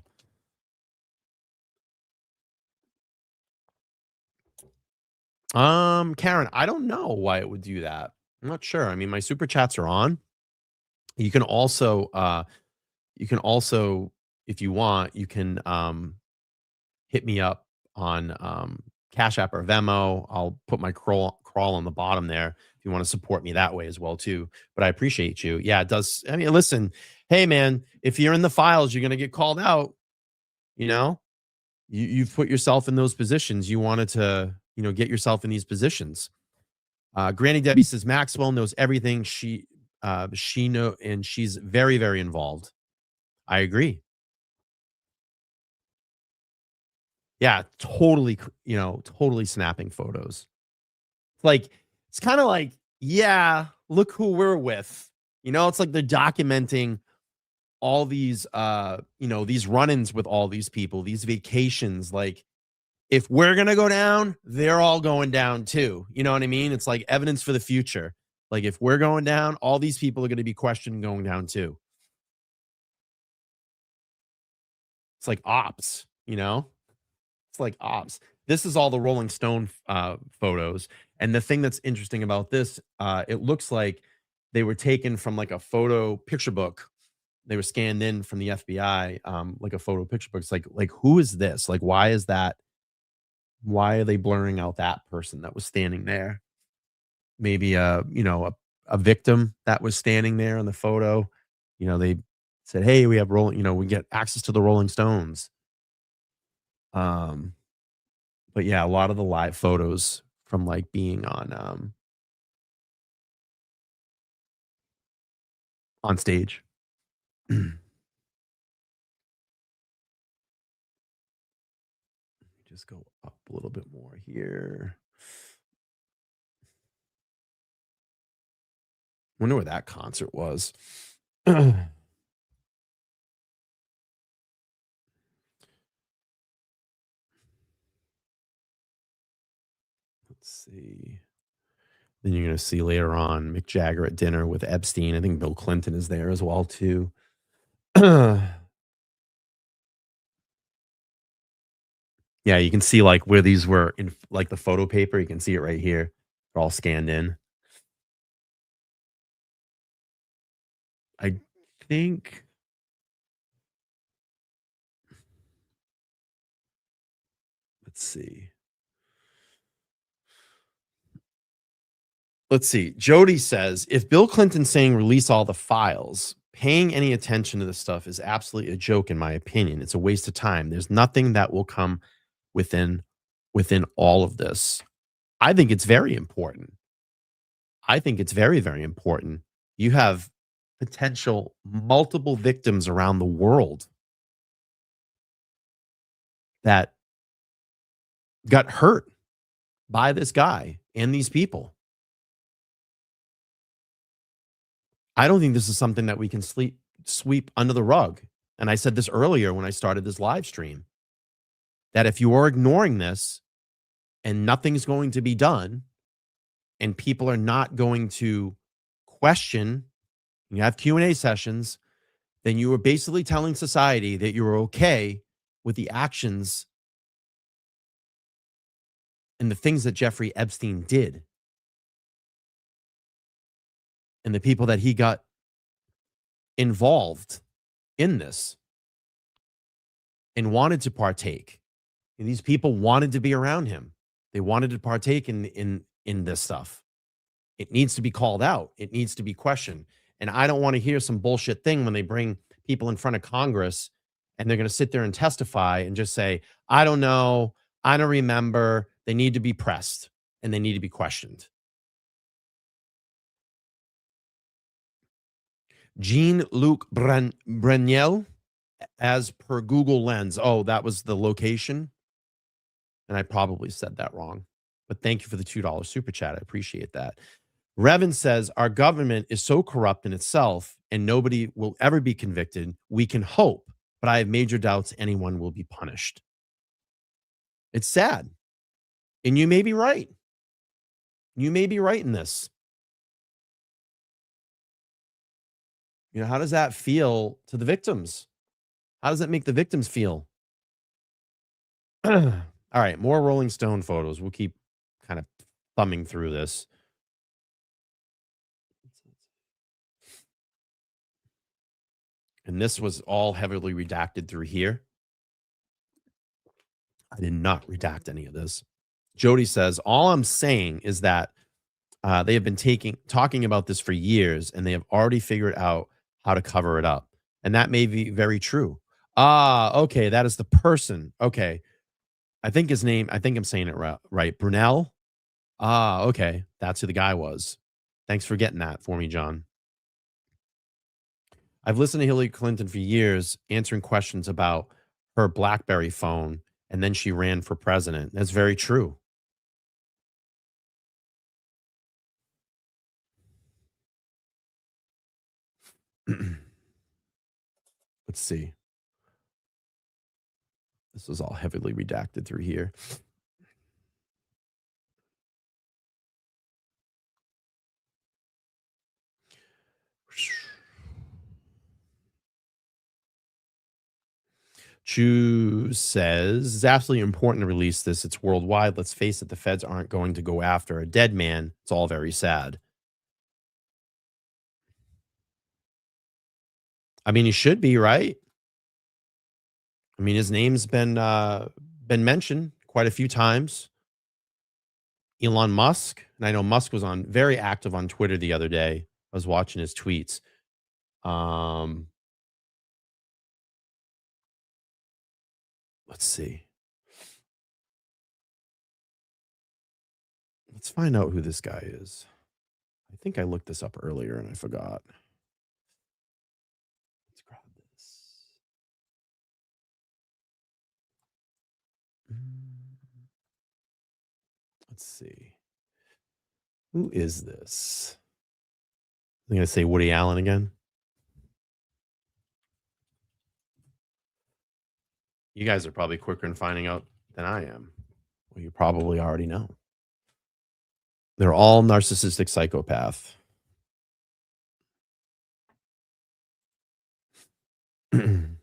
Karen, I don't know why it would do that. I'm not sure. I mean, my super chats are on. You can also, if you want, you can hit me up on Cash App or Venmo. I'll put my crawl on the bottom there if you want to support me that way as well too. But I appreciate you. Yeah, it does. I mean, listen, hey man, if you're in the files, you're gonna get called out. You've put yourself in those positions. You wanted to, get yourself in these positions. Granny Debbie says Maxwell knows everything. She know, and she's very, very involved. I agree. Yeah, totally, totally snapping photos. It's kind of like, yeah, look who we're with. It's like they're documenting all these these run-ins with all these people, these vacations. Like, if we're gonna go down, they're all going down too. You know what I mean? It's like evidence for the future. Like, if we're going down, all these people are going to be questioned going down too. It's like ops, It's like ops. This is all the Rolling Stone photos. And the thing that's interesting about this, it looks like they were taken from like a photo picture book. They were scanned in from the FBI, like a photo picture book. It's like who is this? Like, why is that? Why are they blurring out that person that was standing there? Maybe a victim that was standing there in the photo. They said, "Hey, we have we get access to the Rolling Stones." But yeah, a lot of the live photos from like being on stage. Just go up a little bit more here. Wonder where that concert was. Let's see. Then you're going to see later on Mick Jagger at dinner with Epstein. I think Bill Clinton is there as well too. Yeah, you can see like where these were in like the photo paper. You can see it right here. They're all scanned in. I think let's see. Let's see. Jody says if Bill Clinton's saying release all the files, paying any attention to this stuff is absolutely a joke, in my opinion. It's a waste of time. There's nothing that will come within within all of this. I think it's very important. I think it's very, very important. You have potential multiple victims around the world that got hurt by this guy and these people. I don't think this is something that we can sweep under the rug. And I said this earlier when I started this live stream that if you are ignoring this and nothing's going to be done and people are not going to question, you have Q&A sessions, then you are basically telling society that you're okay with the actions and the things that Jeffrey Epstein did and the people that he got involved in this and wanted to partake. And these people wanted to be around him. They wanted to partake in this stuff. It needs to be called out. It needs to be questioned. And I don't want to hear some bullshit thing when they bring people in front of Congress and they're going to sit there and testify and just say, I don't know. I don't remember. They need to be pressed and they need to be questioned. Jean-Luc Breniel, as per Google Lens. Oh, that was the location. And I probably said that wrong. But thank you for the $2 super chat. I appreciate that. Revan says, our government is so corrupt in itself and nobody will ever be convicted. We can hope, but I have major doubts anyone will be punished. It's sad. And you may be right. You may be right in this. You know, how does that feel to the victims? How does that make the victims feel? All right, more Rolling Stone photos. We'll keep kind of thumbing through this. And this was all heavily redacted through here. I did not redact any of this. Jody says, all I'm saying is that they have been talking about this for years and they have already figured out how to cover it up. And that may be very true. Ah, okay. That is the person. Okay. I think his name, I think I'm saying it right. Brunel. Ah, okay. That's who the guy was. Thanks for getting that for me, John. I've listened to Hillary Clinton for years, answering questions about her BlackBerry phone, and then she ran for president. That's very true. Let's see. This was all heavily redacted through here. Chu says it's absolutely important to release this. It's worldwide. Let's face it, the feds aren't going to go after a dead man. It's all very sad. I mean, he should be, right? I mean, his name's been mentioned quite a few times. Elon Musk, and I know Musk was on very active on Twitter the other day. I was watching his tweets. Let's see. Let's find out who this guy is. I think I looked this up earlier and I forgot. Let's grab this. Let's see. Who is this? I'm going to say Woody Allen again. You guys are probably quicker in finding out than I am. Well, you probably already know. They're all narcissistic psychopath. Let's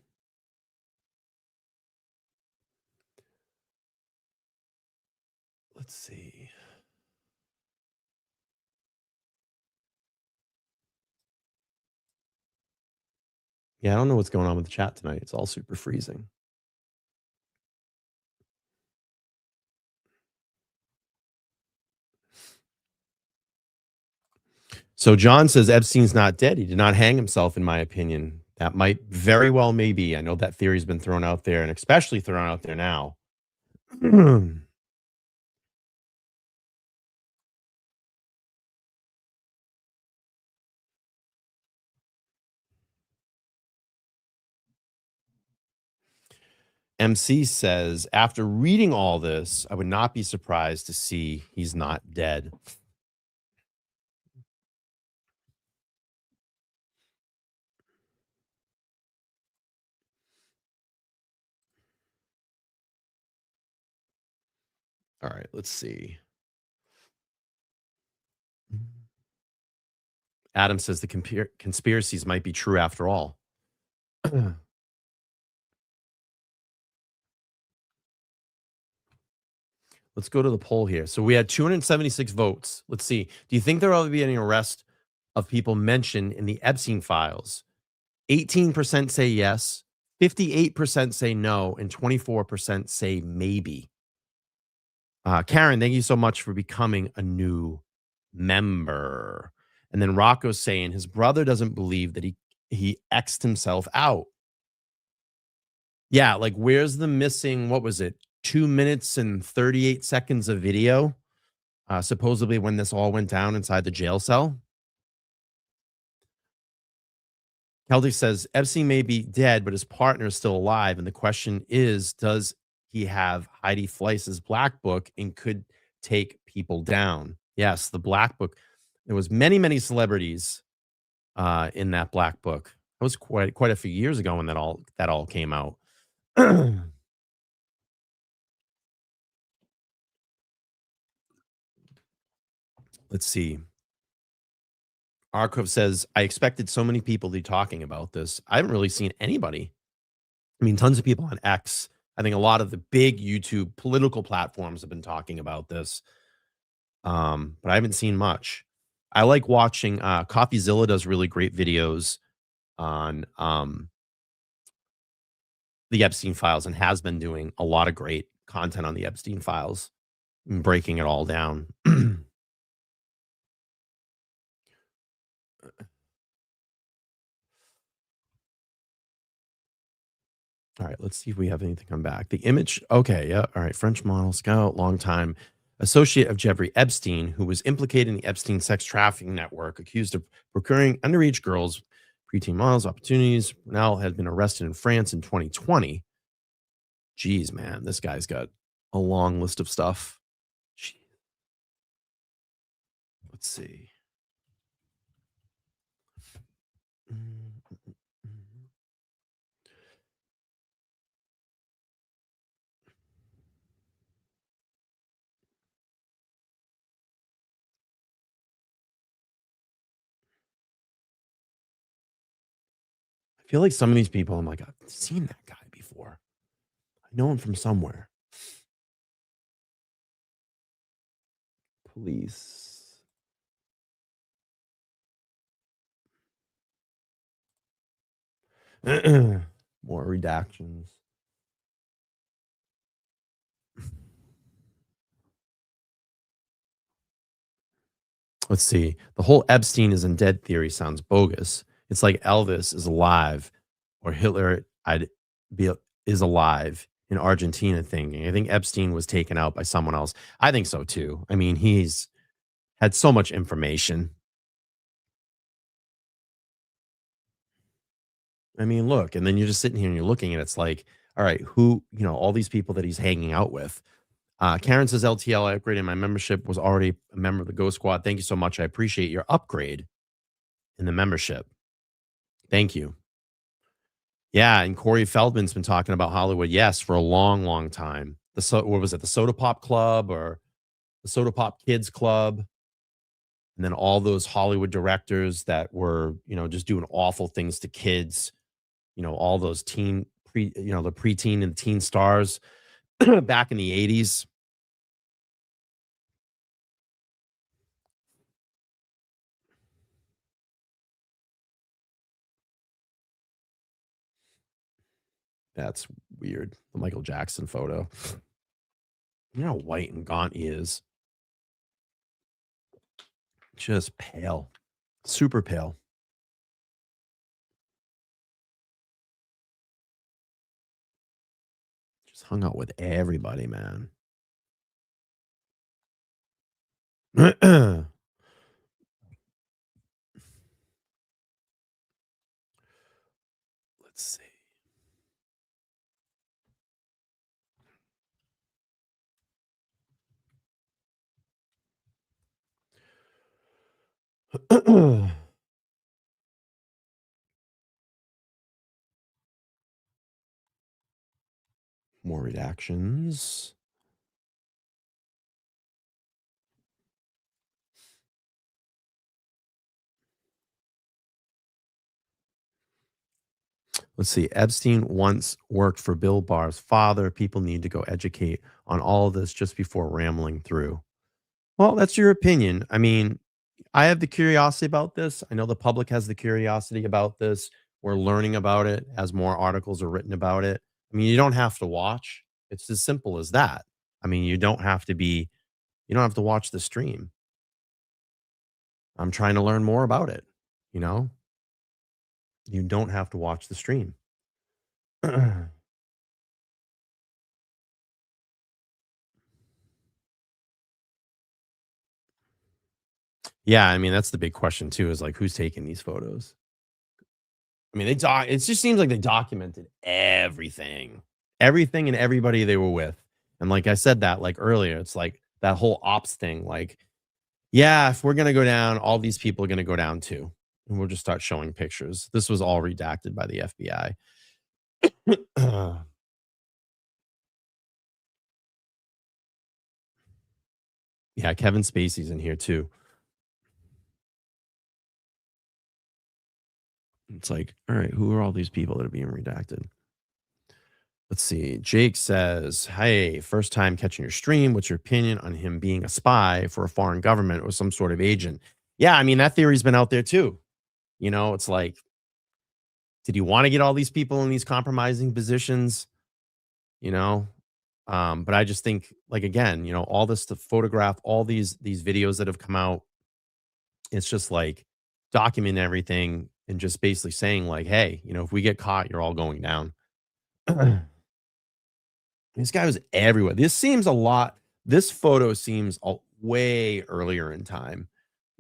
see. Yeah, I don't know what's going on with the chat tonight. It's all super freezing. So John says Epstein's not dead. He did not hang himself, in my opinion. That might very well maybe. I know that theory's been thrown out there, and especially thrown out there now. MC says, after reading all this, I would not be surprised to see he's not dead. All right, let's see. Adam says the conspiracies might be true after all. Let's go to the poll here. So we had 276 votes. Let's see. Do you think there will be any arrest of people mentioned in the Epstein files? 18% say yes, 58% say no, and 24% say maybe. Karen, thank you so much for becoming a new member. And then Rocco's saying his brother doesn't believe that he X'd himself out. Yeah, like where's the missing, what was it, 2 minutes and 38 seconds of video? Supposedly when this all went down inside the jail cell. Keldy says Epstein may be dead, but his partner is still alive. And the question is, does he have Heidi Fleiss's black book and could take people down? Yes, the black book. There was many, many celebrities in that black book. That was quite a few years ago when that all came out. Let's see. Arkov says, I expected so many people to be talking about this. I haven't really seen anybody. I mean, tons of people on X. I think a lot of the big YouTube political platforms have been talking about this. But I haven't seen much. I like watching CoffeeZilla does really great videos on the Epstein files and has been doing a lot of great content on the Epstein files and breaking it all down. All right, let's see if we have anything come back. The image, okay, yeah, all right. French model, scout, longtime associate of Jeffrey Epstein, who was implicated in the Epstein sex trafficking network, accused of procuring underage girls, preteen models, opportunities. Now had been arrested in France in 2020. Jeez, man, this guy's got a long list of stuff. Jeez. Let's see. I feel like some of these people, I'm like, I've seen that guy before. I know him from somewhere. Police. More redactions. Let's see. The whole Epstein is in dead theory sounds bogus. It's like Elvis is alive or Hitler is alive. in Argentina thing. I think Epstein was taken out by someone else. I think so too. I mean, he's had so much information. I mean, look, and then you're just sitting here and you're looking and it's like, all right, who, all these people that he's hanging out with. Karen says LTL, I upgraded my membership, was already a member of the Go Squad. Thank you so much. I appreciate your upgrade in the membership. Thank you. Yeah, and Corey Feldman's been talking about Hollywood, yes, for a long, long time. What was it, the Soda Pop Club or the Soda Pop Kids Club? And then all those Hollywood directors that were, just doing awful things to kids, all those the preteen and teen stars back in the 80s. That's weird. The Michael Jackson photo. You know how white and gaunt he is. Just pale. Super pale. Just hung out with everybody, man. Let's see. More reactions. Let's see. Epstein once worked for Bill Barr's father. People need to go educate on all of this just before rambling through. Well, that's your opinion. I mean, I have the curiosity about this. I know the public has the curiosity about this. We're learning about it as more articles are written about it. I mean, you don't have to watch. It's as simple as that. I mean, you don't have to watch the stream. I'm trying to learn more about it. You know, you don't have to watch the stream. Yeah, I mean, that's the big question too, is like who's taking these photos? I mean, it just seems like they documented everything. Everything and everybody they were with. And like I said that like earlier, it's like that whole ops thing. Like, yeah, if we're gonna go down, all these people are gonna go down too. And we'll just start showing pictures. This was all redacted by the FBI. Yeah, Kevin Spacey's in here too. It's like, all right, who are all these people that are being redacted? Let's see. Jake says, hey, first time catching your stream. What's your opinion on him being a spy for a foreign government or some sort of agent? Yeah, I mean, that theory's been out there too. It's like, did he want to get all these people in these compromising positions? You know? But I just think, like, again, all this to photograph, all these videos that have come out, it's just like document everything and just basically saying, like, hey, if we get caught, you're all going down. This guy was everywhere. This photo seems way earlier in time.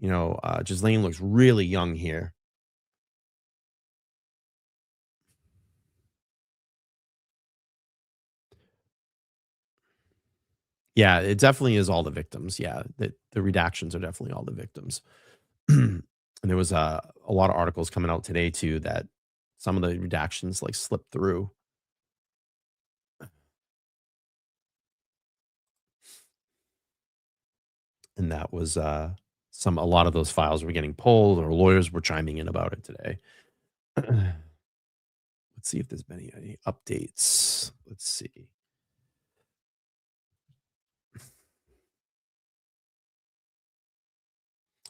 Ghislaine looks really young here. Yeah, it definitely is all the victims. Yeah, the redactions are definitely all the victims. And there was a lot of articles coming out today too that some of the redactions like slipped through. And that was a lot of those files were getting pulled or lawyers were chiming in about it today. Let's see if there's been any updates. Let's see.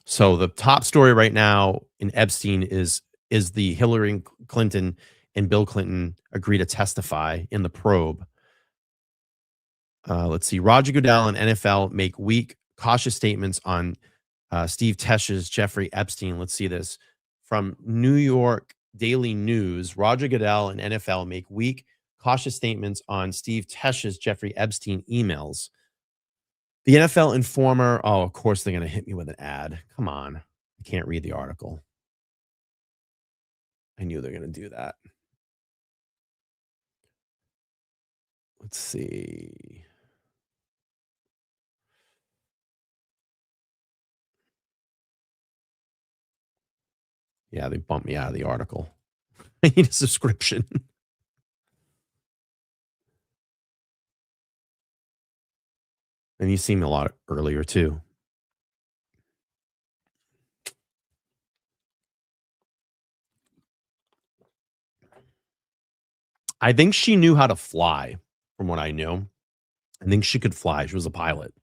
So the top story right now in Epstein is the Hillary Clinton and Bill Clinton agree to testify in the probe. Let's see. Roger Goodell and NFL make weak, cautious statements on Steve Tesch's Jeffrey Epstein. Let's see this from New York Daily News. Roger Goodell and NFL make weak, cautious statements on Steve Tesch's Jeffrey Epstein emails. The NFL informer, oh, of course they're going to hit me with an ad. Come on. I can't read the article. I knew they're going to do that. Let's see. Yeah, they bumped me out of the article. I need a subscription. And you see me a lot earlier too. I think she knew how to fly, from what I knew. I think she could fly. She was a pilot.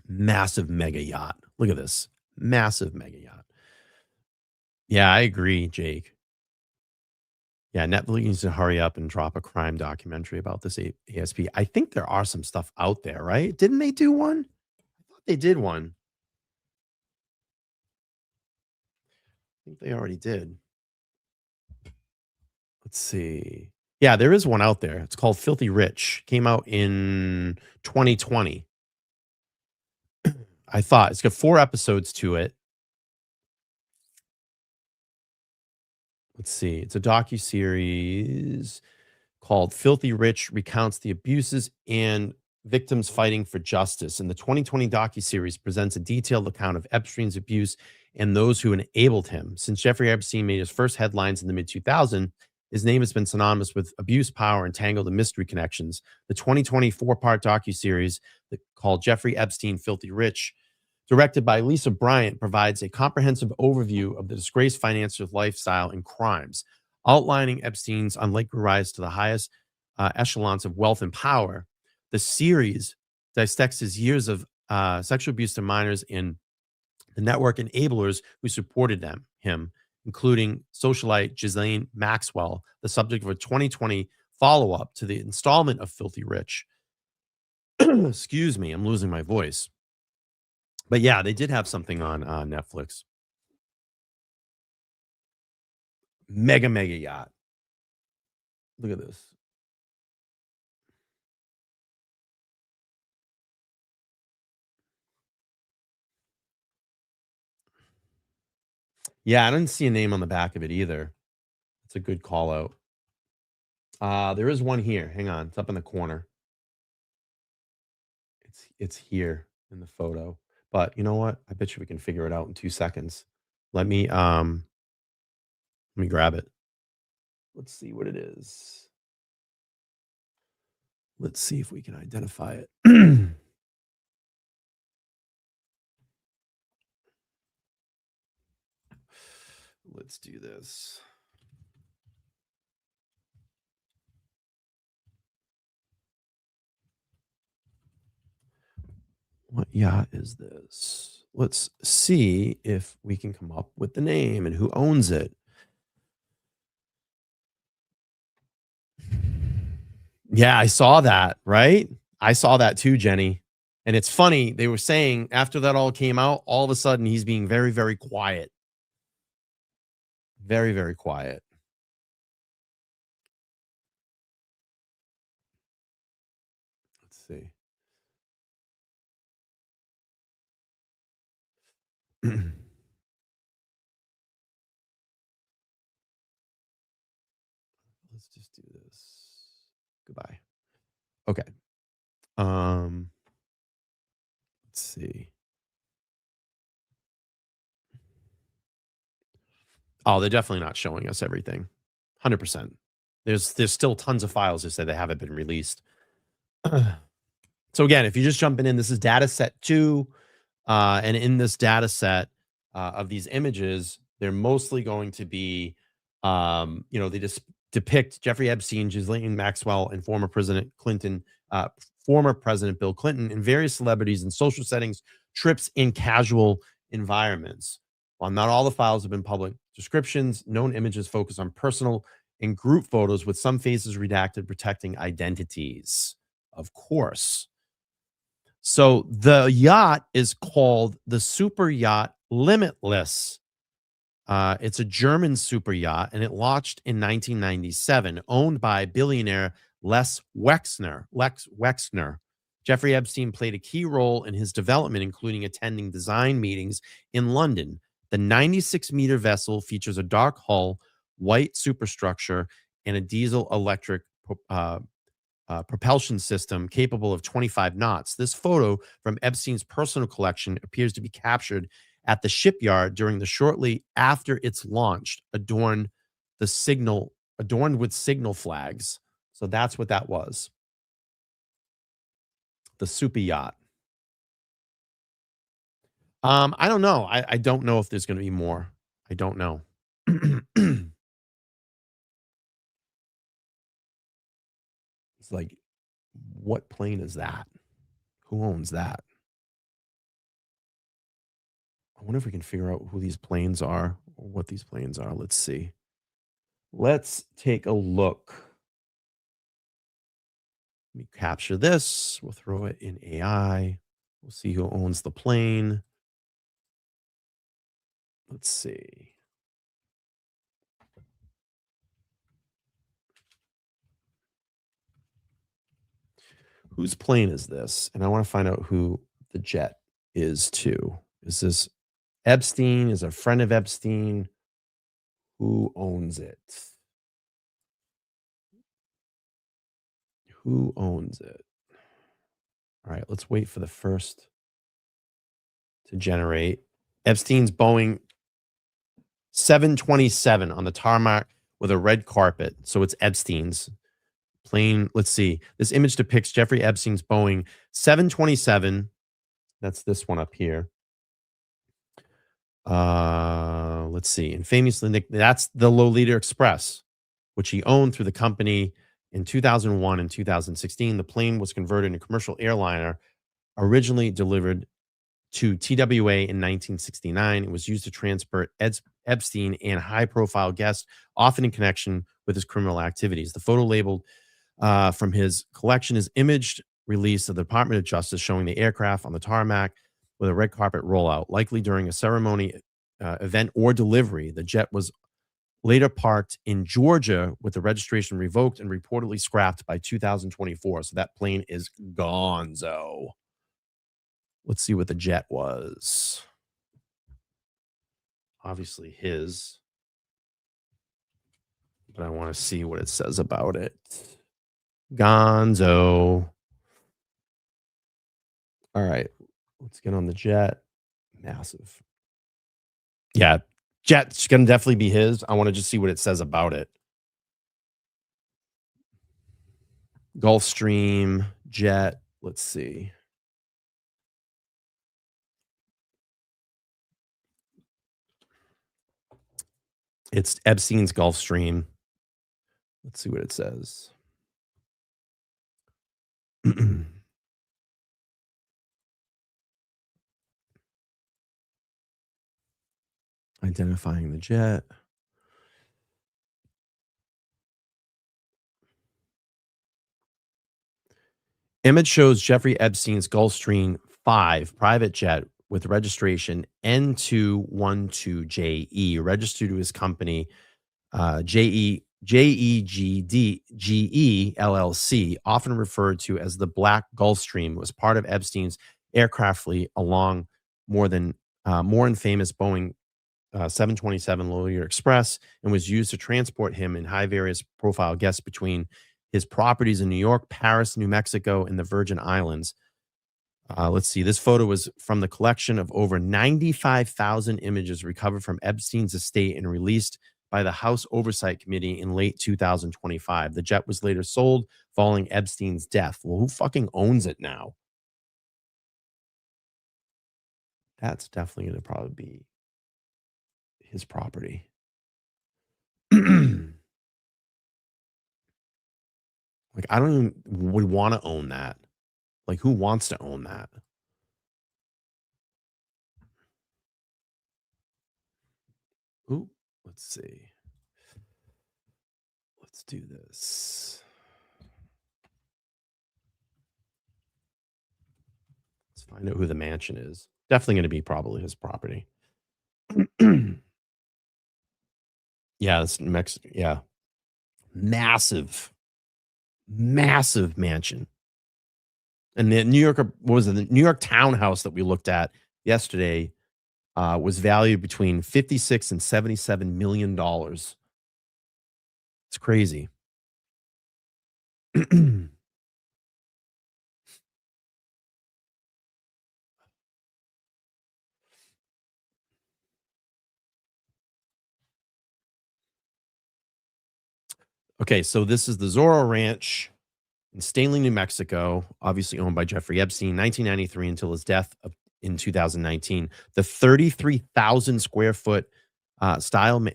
Massive mega yacht. Look at this. Massive mega yacht. Yeah, I agree, Jake. Yeah, Netflix needs to hurry up and drop a crime documentary about this ASP. I think there are some stuff out there, right? Didn't they do one? I thought they did one. I think they already did. Let's see. Yeah, there is one out there. It's called Filthy Rich. Came out in 2020. I thought it's got 4 episodes to it. Let's see. It's a docu-series called Filthy Rich recounts the abuses and victims fighting for justice. And the 2020 docu-series presents a detailed account of Epstein's abuse and those who enabled him. Since Jeffrey Epstein made his first headlines in the mid-2000s, his name has been synonymous with abuse, power, and tangled and mystery connections. The 2020 4-part docu-series called Jeffrey Epstein, Filthy Rich, directed by Lisa Bryant, provides a comprehensive overview of the disgraced financial lifestyle and crimes, outlining Epstein's unlikely rise to the highest echelons of wealth and power. The series dissects his years of sexual abuse to minors and the network enablers who supported him, including socialite Ghislaine Maxwell, the subject of a 2020 follow-up to the installment of Filthy Rich. Excuse me, I'm losing my voice. But yeah, they did have something on Netflix. Mega yacht. Look at this. Yeah, I didn't see a name on the back of it either. It's a good call out. There is one here. Hang on. It's up in the corner. It's here in the photo. But you know what? I bet you we can figure it out in 2 seconds. Let me grab it. Let's see what it is. Let's see if we can identify it. Let's do this. What yacht is this? Let's see if we can come up with the name and who owns it. Yeah, I saw that, right? I saw that too, Jenny. And it's funny, they were saying after that all came out, all of a sudden he's being very, very quiet. Very, very quiet. Let's see. Let's just do this. Goodbye. Okay. Let's see. Oh, they're definitely not showing us everything. 100%. There's still tons of files that say they haven't been released. So again, if you're just jumping in, this is data set 2. And in this data set of these images, they're mostly going to be, they just depict Jeffrey Epstein, Ghislaine Maxwell, and former President Bill Clinton, and various celebrities in social settings, trips, and casual environments. While not all the files have been public descriptions, known images focus on personal and group photos with some faces redacted, protecting identities. Of course. So the yacht is called the super yacht Limitless. It's a German super yacht, and it launched in 1997, owned by billionaire Lex Wexner. Jeffrey Epstein played a key role in his development, including attending design meetings in London. The 96-meter vessel features a dark hull, white superstructure, and a diesel electric propulsion system capable of 25 knots. This photo from Epstein's personal collection appears to be captured at the shipyard during the shortly after its launch, adorned with signal flags. So that's what that was. The super yacht. I don't know. I don't know if there's going to be more. I don't know. It's like, what plane is that? Who owns that? I wonder if we can figure out who these planes are or what these planes are. Let's see. Let's take a look. Let me capture this. We'll throw it in AI. We'll see who owns the plane. Let's see. Whose plane is this? And I want to find out who the jet is too. Is this Epstein? Is a friend of Epstein? Who owns it? Who owns it? All right, let's wait for the first to generate. Epstein's Boeing 727 on the tarmac with a red carpet. So it's Epstein's plane. Let's see. This image depicts Jeffrey Epstein's Boeing 727. That's this one up here. Let's see. And famously, that's the Lolita Express, which he owned through the company in 2001 and 2016. The plane was converted into a commercial airliner, originally delivered to TWA in 1969. It was used to transport Epstein and high-profile guests, often in connection with his criminal activities. The photo labeled from his collection is imaged release of the Department of Justice showing the aircraft on the tarmac with a red carpet rollout, likely during a ceremony, event, or delivery. The jet was later parked in Georgia with the registration revoked and reportedly scrapped by 2024. So that plane is gonzo. Let's see what the jet was. Obviously his, but I want to see what it says about it. Gonzo. All right, let's get on the jet. Massive. Yeah, jet's gonna definitely be his. I want to just see what it says about it. Gulfstream, jet. Let's see. It's Epstein's Gulfstream. Let's see what it says. Identifying the jet. Image shows Jeffrey Epstein's Gulfstream 5 private jet with registration N212JE, registered to his company JEGDGE LLC, often referred to as the Black Gulfstream, was part of Epstein's aircraft fleet along more and famous Boeing 727 Lolita Express, and was used to transport him and high various profile guests between his properties in New York, Paris, New Mexico, and the Virgin Islands. Let's see. This photo was from the collection of over 95,000 images recovered from Epstein's estate and released by the House Oversight Committee in late 2025. The jet was later sold following Epstein's death. Well, who fucking owns it now? That's definitely going to probably be his property. Like, I don't even would want to own that. Like, who wants to own that? Ooh, let's see. Let's do this. Let's find out who the mansion is. Definitely going to be probably his property. Yeah, it's Mexico. Yeah, massive, massive mansion. And the New York, what was it? The New York townhouse that we looked at yesterday was valued between 56 and $77 million. It's crazy. Okay, so this is the Zorro Ranch in Stanley, New Mexico, obviously owned by Jeffrey Epstein, 1993 until his death in 2019. The 33,000 square foot style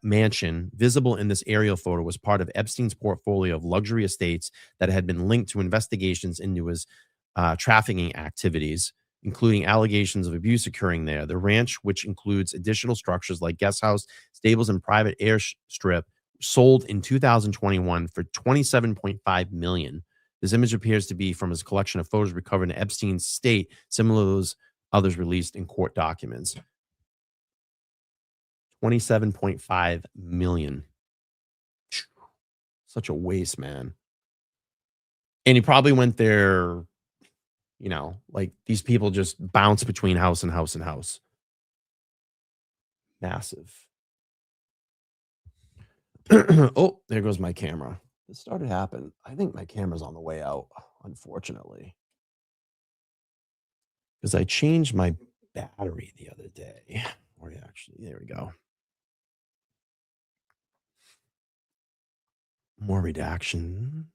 mansion visible in this aerial photo was part of Epstein's portfolio of luxury estates that had been linked to investigations into his trafficking activities, including allegations of abuse occurring there. The ranch, which includes additional structures like guest house, stables, and private airstrip, sold in 2021 for 27.5 million. This image appears to be from his collection of photos recovered in Epstein's estate, similar to those others released in court documents. 27.5 million. Such a waste, man. And he probably went there, like these people just bounce between house and house and house. Massive. Oh, there goes my camera. This started happening. I think my camera's on the way out, unfortunately. Because I changed my battery the other day. Or actually, there we go. More redactions.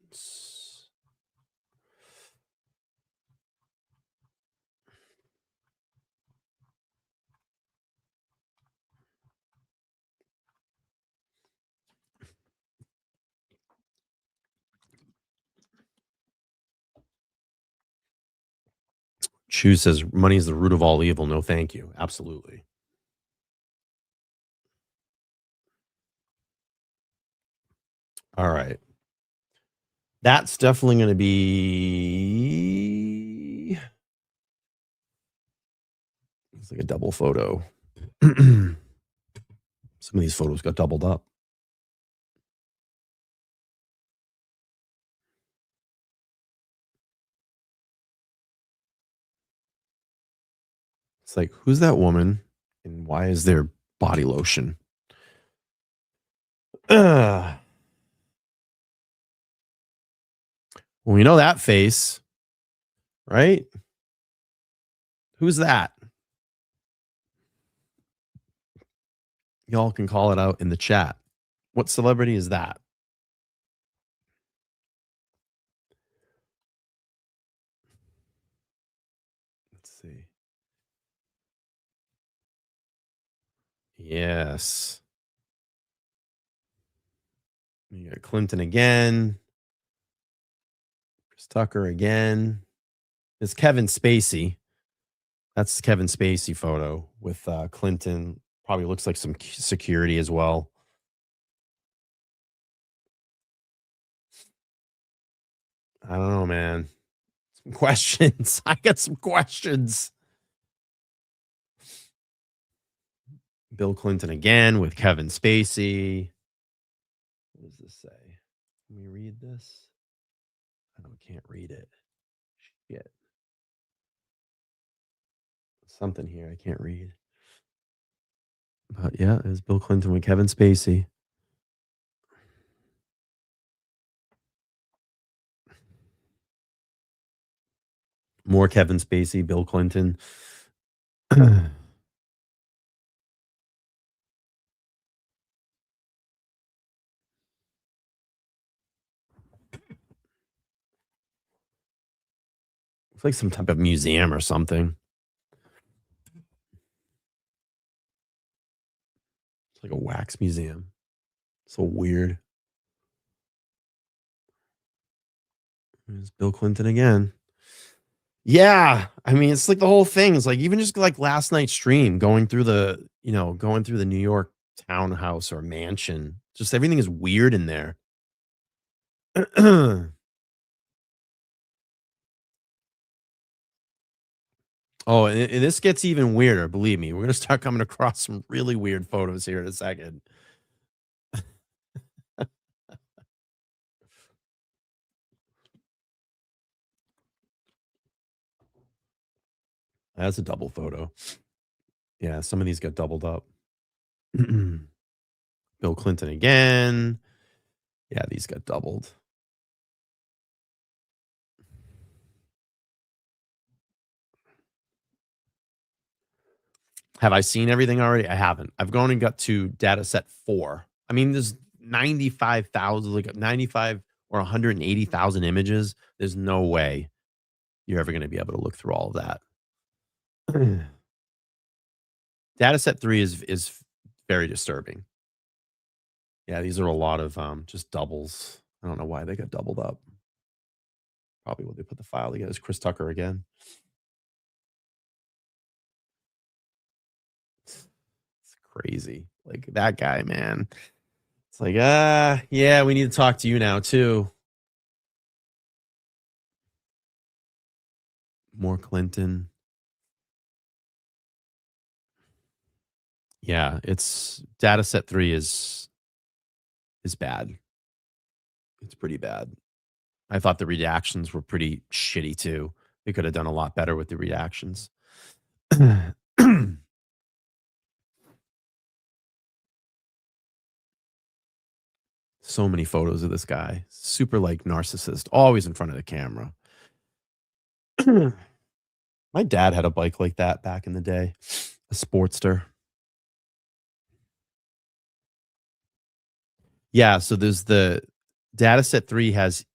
Chu says money is the root of all evil. No, thank you. Absolutely. All right. That's definitely going to be. It's like a double photo. Some of these photos got doubled up. It's like, who's that woman and why is there body lotion? Well, we know that face, right? Who's that? Y'all can call it out in the chat. What celebrity is that? Let's see. Yes. You got Clinton again. Chris Tucker again. It's Kevin Spacey. That's Kevin Spacey photo with Clinton. Probably looks like some security as well. I don't know, man. Some questions. I got some questions. Bill Clinton again with Kevin Spacey. What does this say? Can we read this? I can't read it. Shit. Something here I can't read. But yeah, it's Bill Clinton with Kevin Spacey. More Kevin Spacey, Bill Clinton. It's like some type of museum or something. It's like a wax museum. So weird. There's Bill Clinton again. Yeah, I mean, it's like the whole thing is like even just like last night's stream going through the New York townhouse or mansion. Just everything is weird in there. Oh, and this gets even weirder, believe me. We're gonna start coming across some really weird photos here in a second. That's a double photo. Yeah, some of these got doubled up. Bill Clinton again. Yeah, these got doubled. Have I seen everything already? I haven't. I've gone and got to data set 4. I mean, there's 95,000, like 95 or 180,000 images. There's no way you're ever gonna be able to look through all of that. Data set 3 is very disturbing. Yeah, these are a lot of, just doubles. I don't know why they got doubled up. Probably when they put the file together. It's Chris Tucker again. It's crazy. Like, that guy, man. It's like, yeah, we need to talk to you now too. More Clinton. Yeah, it's data set 3 is bad. It's pretty bad. I thought the redactions were pretty shitty too. They could have done a lot better with the redactions. So many photos of this guy. Super like narcissist, always in front of the camera. My dad had a bike like that back in the day, a Sportster. Yeah, so there's the data set 3 has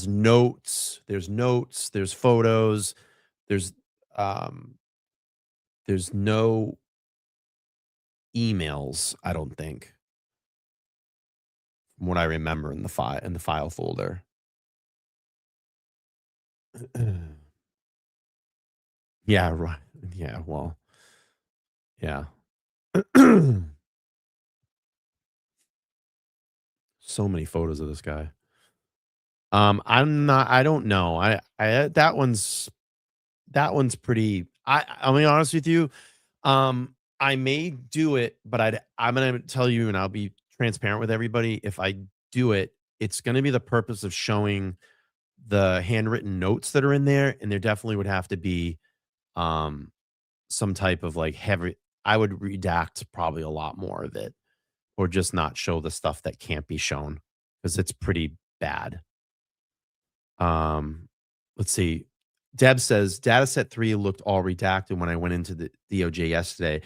notes, there's photos, there's um there's no emails, I don't think, from what I remember in the file folder. Yeah, right. Yeah, well, yeah. So many photos of this guy. I don't know. That one's pretty I'll be honest with you. I may do it, but I'm gonna tell you and I'll be transparent with everybody. If I do it, it's gonna be the purpose of showing the handwritten notes that are in there, and there definitely would have to be um some type of like heavy I would redact probably a lot more of it or just not show the stuff that can't be shown because it's pretty bad. Um, let's see. Deb says data set 3 looked all redacted when I went into the DOJ yesterday.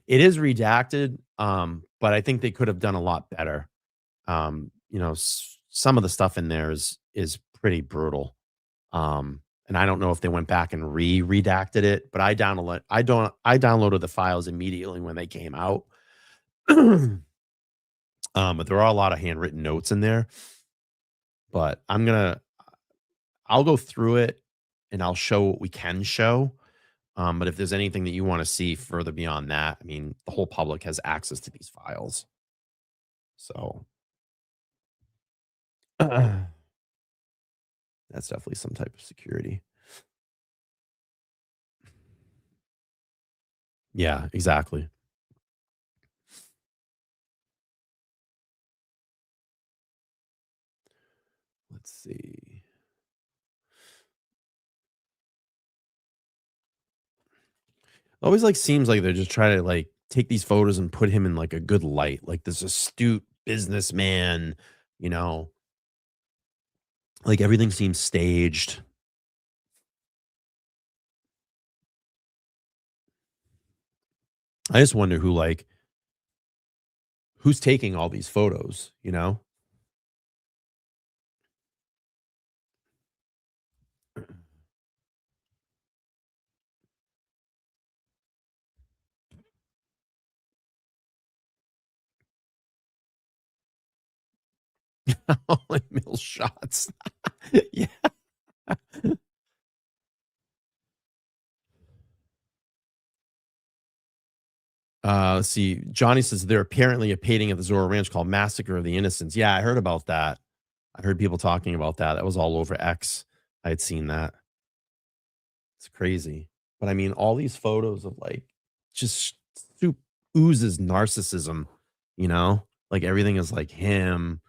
It is redacted, but I think they could have done a lot better. Some of the stuff in there is pretty brutal. And I don't know if they went back and redacted it, but I downloaded the files immediately when they came out. But there are a lot of handwritten notes in there. But I'll go through it and I'll show what we can show. But if there's anything that you want to see further beyond that, I mean, the whole public has access to these files. So that's definitely some type of security. Yeah, exactly. Let's see. Always like seems like they're just trying to like take these photos and put him in like a good light, like this astute businessman, you know, like everything seems staged. I just wonder who's taking all these photos, you know? Only mill shots. Yeah. Let's see. Johnny says they're apparently a painting at the Zorro Ranch called Massacre of the Innocents. Yeah, I heard about that. I heard people talking about that. That was all over X. I had seen that. It's crazy. But I mean, all these photos of like just soup oozes narcissism, you know? Like everything is like him.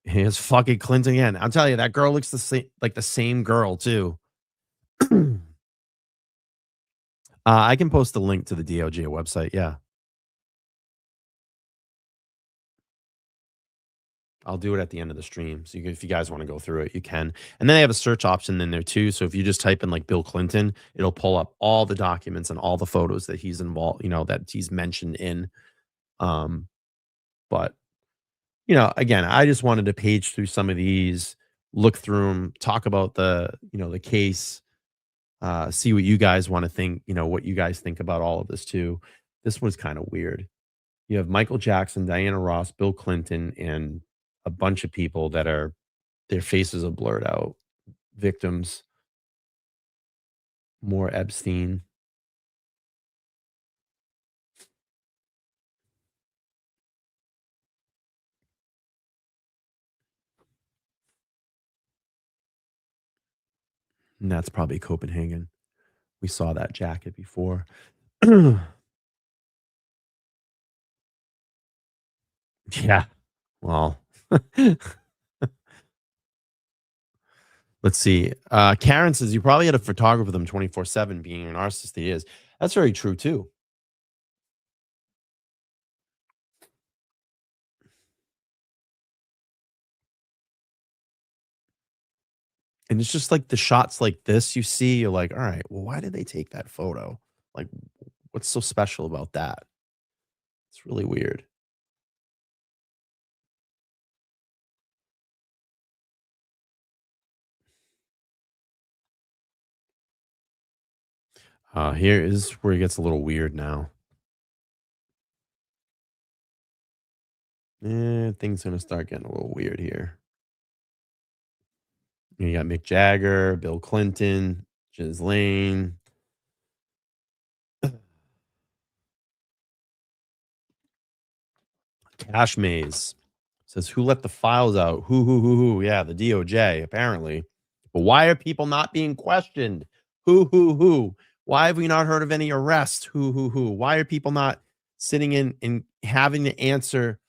His fucking Clinton again. I'll tell you, that girl looks the same, like the same girl too. I can post a link to the DOJ website. Yeah, I'll do it at the end of the stream. So if you guys want to go through it, you can. And then they have a search option in there too. So if you just type in like Bill Clinton, it'll pull up all the documents and all the photos that he's involved, that he's mentioned in. Um, but again, I just wanted to page through some of these, look through them, talk about the case, see what you guys want to think, what you guys think about all of this too. This was kind of weird. You have Michael Jackson, Diana Ross, Bill Clinton, and a bunch of people that are their faces are blurred out. Victims, more Epstein. And that's probably Copenhagen. We saw that jacket before. Yeah. Well, let's see. Karen says you probably had to photograph them 24/7, being a narcissist he is. That's very true too. And it's just like the shots like this you see, you're like, all right, well, why did they take that photo? Like, what's so special about that? It's really weird. Here is where it gets a little weird now. Things gonna start getting a little weird here. You got Mick Jagger, Bill Clinton, Ghislaine. Cash Maze says, "Who let the files out? Who? Yeah, the DOJ, apparently. But why are people not being questioned? Who? Why have we not heard of any arrests? Who? Why are people not sitting in and having to answer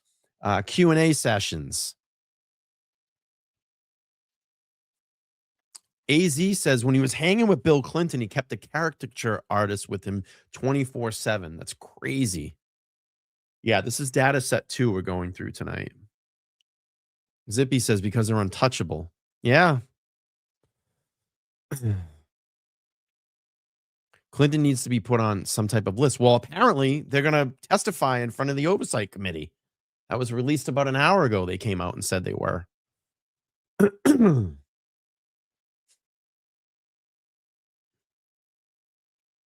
Q&A sessions?" AZ says when he was hanging with Bill Clinton, he kept a caricature artist with him 24/7. That's crazy. Yeah, this is data set 2 we're going through tonight. Zippy says because they're untouchable. Yeah. Clinton needs to be put on some type of list. Well, apparently they're going to testify in front of the oversight committee. That was released about an hour ago. They came out and said they were.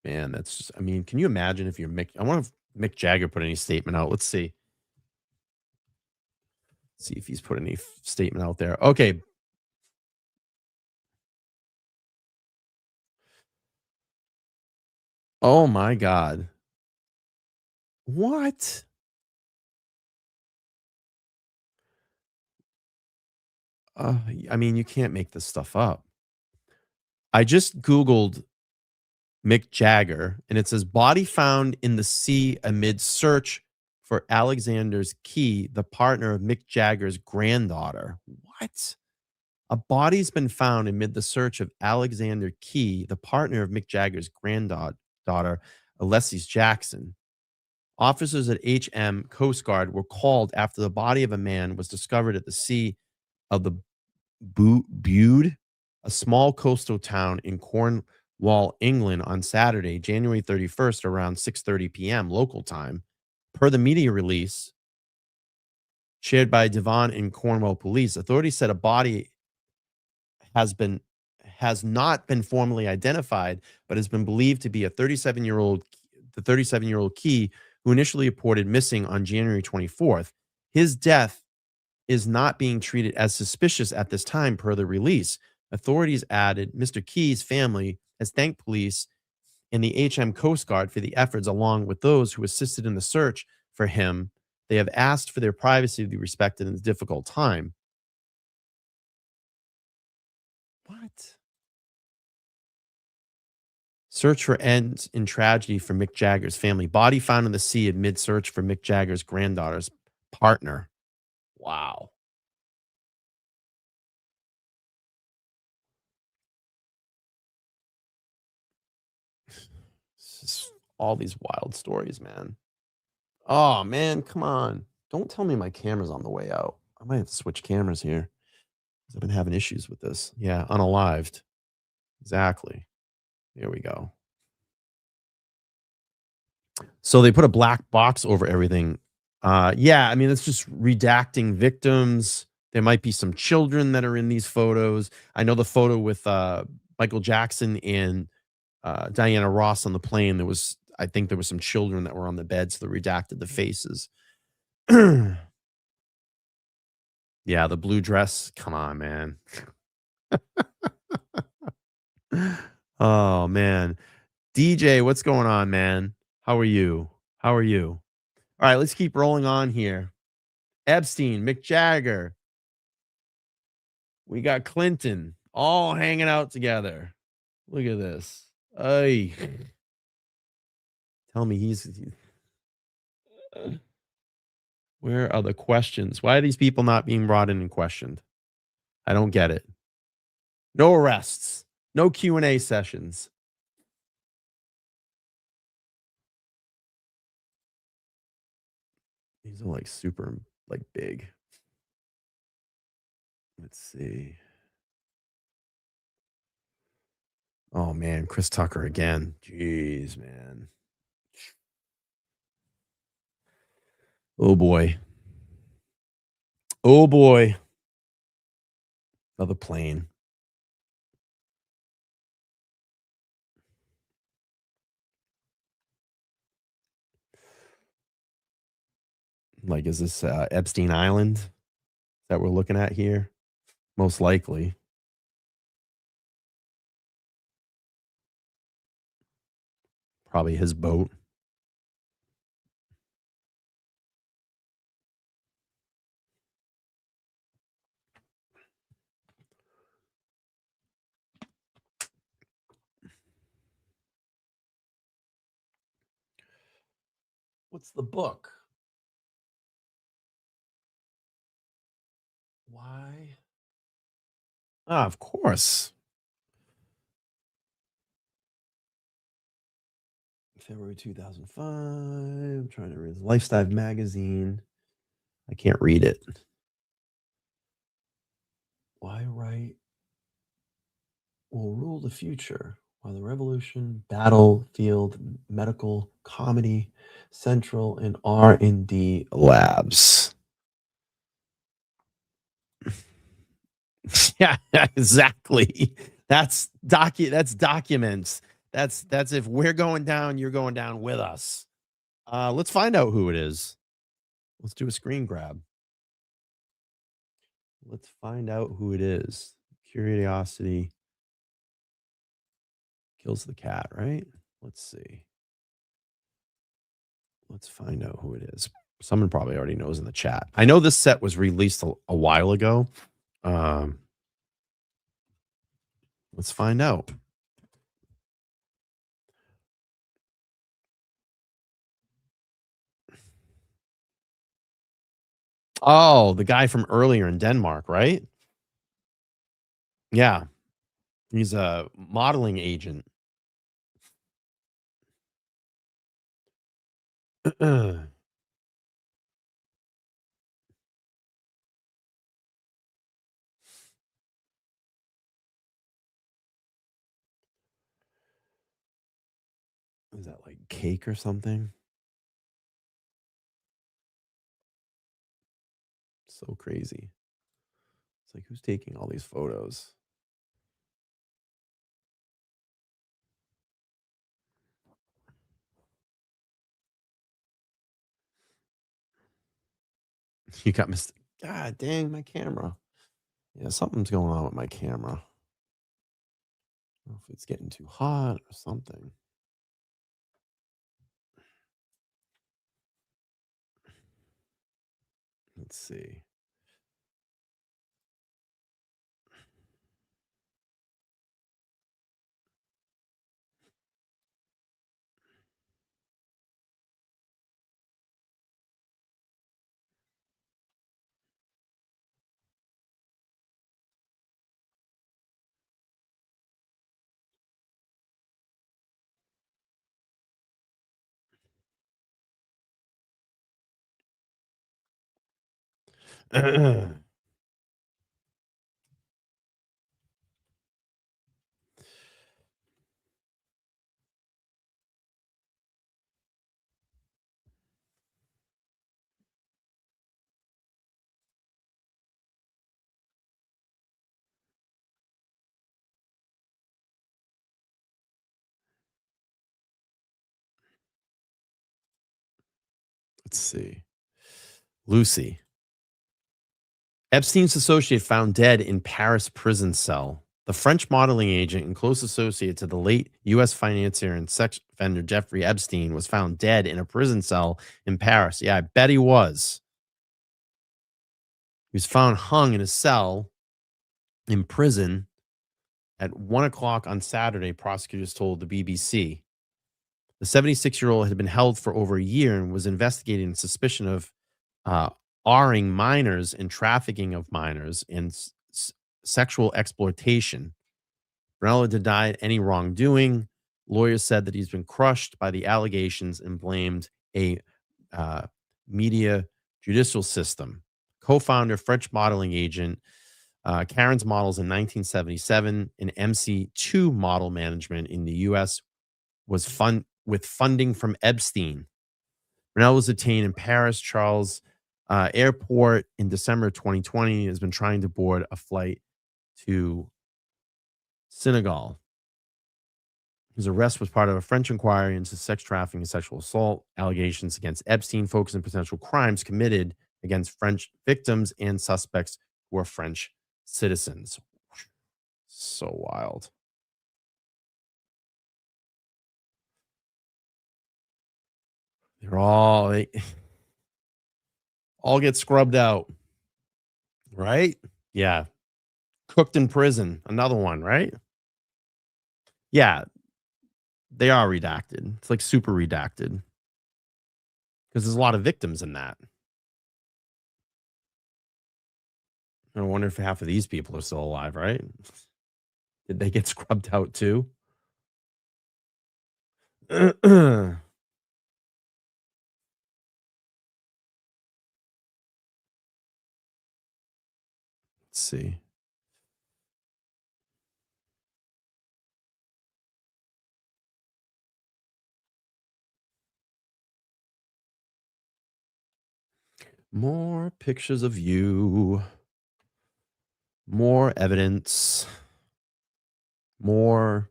Man, that's just, I mean, can you imagine if you're Mick? I wonder if Mick Jagger put any statement out. Let's see. See if he's put any statement out there. Okay. Oh my God. What? I mean, you can't make this stuff up. I just Googled Mick Jagger and it says body found in the sea amid search for Alexander's Key, the partner of Mick Jagger's granddaughter. What? A body's been found amid the search of Alexander Key, the partner of Mick Jagger's granddaughter, Alessis Jackson. Officers at HM Coast Guard were called after the body of a man was discovered at the sea of the Bude, a small coastal town in Cornwall, England, on Saturday, January 31st, around 6:30 p.m. local time. Per the media release shared by Devon and Cornwall police, authorities said a body has been has not been formally identified, but has been believed to be a 37-year-old Key, who initially reported missing on January 24th. His death is not being treated as suspicious at this time, per the release. Authorities added Mr. Key's family has thanked police and the HM Coast Guard for the efforts, along with those who assisted in the search for him. They have asked for their privacy to be respected in this difficult time. What? Search for ends in tragedy for Mick Jagger's family. Body found in the sea amid search for Mick Jagger's granddaughter's partner. Wow. It's just all these wild stories, man. Oh, man, come on. Don't tell me my camera's on the way out. I might have to switch cameras here 'cause I've been having issues with this. Yeah, unalived. Exactly. There we go. So they put a black box over everything. Yeah, I mean, it's just redacting victims. There might be some children that are in these photos. I know the photo with Michael Jackson and Diana Ross on the plane. I think there was some children that were on the bed, so they redacted the faces. Yeah, the blue dress. Come on, man. Oh man, DJ, what's going on, man? How are you? How are you? All right, let's keep rolling on here. Epstein, Mick Jagger, we got Clinton, all hanging out together. Look at this. Ay, tell me where are the questions? Why are these people not being brought in and questioned? I don't get it. No arrests, no Q&A sessions. These are like super like big. Let's see. Oh man, Chris Tucker again. Jeez, man. Oh boy. Oh boy. Another plane. Like, is this Epstein Island that we're looking at here? Most likely. Probably his boat. What's the book? Why? Ah, of course. February 2005. I'm trying to read Lifestyle magazine. I can't read it. Why write will rule the future? Why the revolution, battlefield, medical, comedy, central, and R&D labs. Yeah, exactly. That's documents. That's if we're going down, you're going down with us. Let's find out who it is. Let's do a screen grab. Let's find out who it is. Curiosity kills the cat, right? Let's see. Let's find out who it is. Someone probably already knows in the chat. I know this set was released a while ago. Um, let's find out. Oh, the guy from earlier in Denmark, right? Yeah, he's a modeling agent. Is that like cake or something? So crazy. It's like, who's taking all these photos? You got Mr. God dang, my camera. Yeah, something's going on with my camera. I don't know if it's getting too hot or something. Let's see. Let's see. Lucy. Epstein's associate found dead in Paris prison cell. The French modeling agent and close associate to the late U.S. financier and sex offender Jeffrey Epstein was found dead in a prison cell in Paris. Yeah, I bet he was. He was found hung in a cell in prison at 1 o'clock on Saturday, prosecutors told the BBC. The 76-year-old had been held for over a year and was investigated in suspicion of uh, R-ing minors and trafficking of minors and sexual exploitation. Brunello denied any wrongdoing. Lawyers said that he's been crushed by the allegations and blamed a uh, media judicial system. Co-founder, French modeling agent, Karen's Models in 1977, and MC2 Model Management in the U.S. was with funding from Epstein. Brunello was detained in Paris Charles Airport in December 2020. He has been trying to board a flight to Senegal. His arrest was part of a French inquiry into sex trafficking and sexual assault allegations against Epstein, focusing on potential crimes committed against French victims and suspects who are French citizens. So wild. They all get scrubbed out, right? Yeah. Cooked in prison. Another one, right? Yeah. They are redacted. It's like super redacted because there's a lot of victims in that. I wonder if half of these people are still alive, right? Did they get scrubbed out too? Let's see. More pictures of you. More evidence. More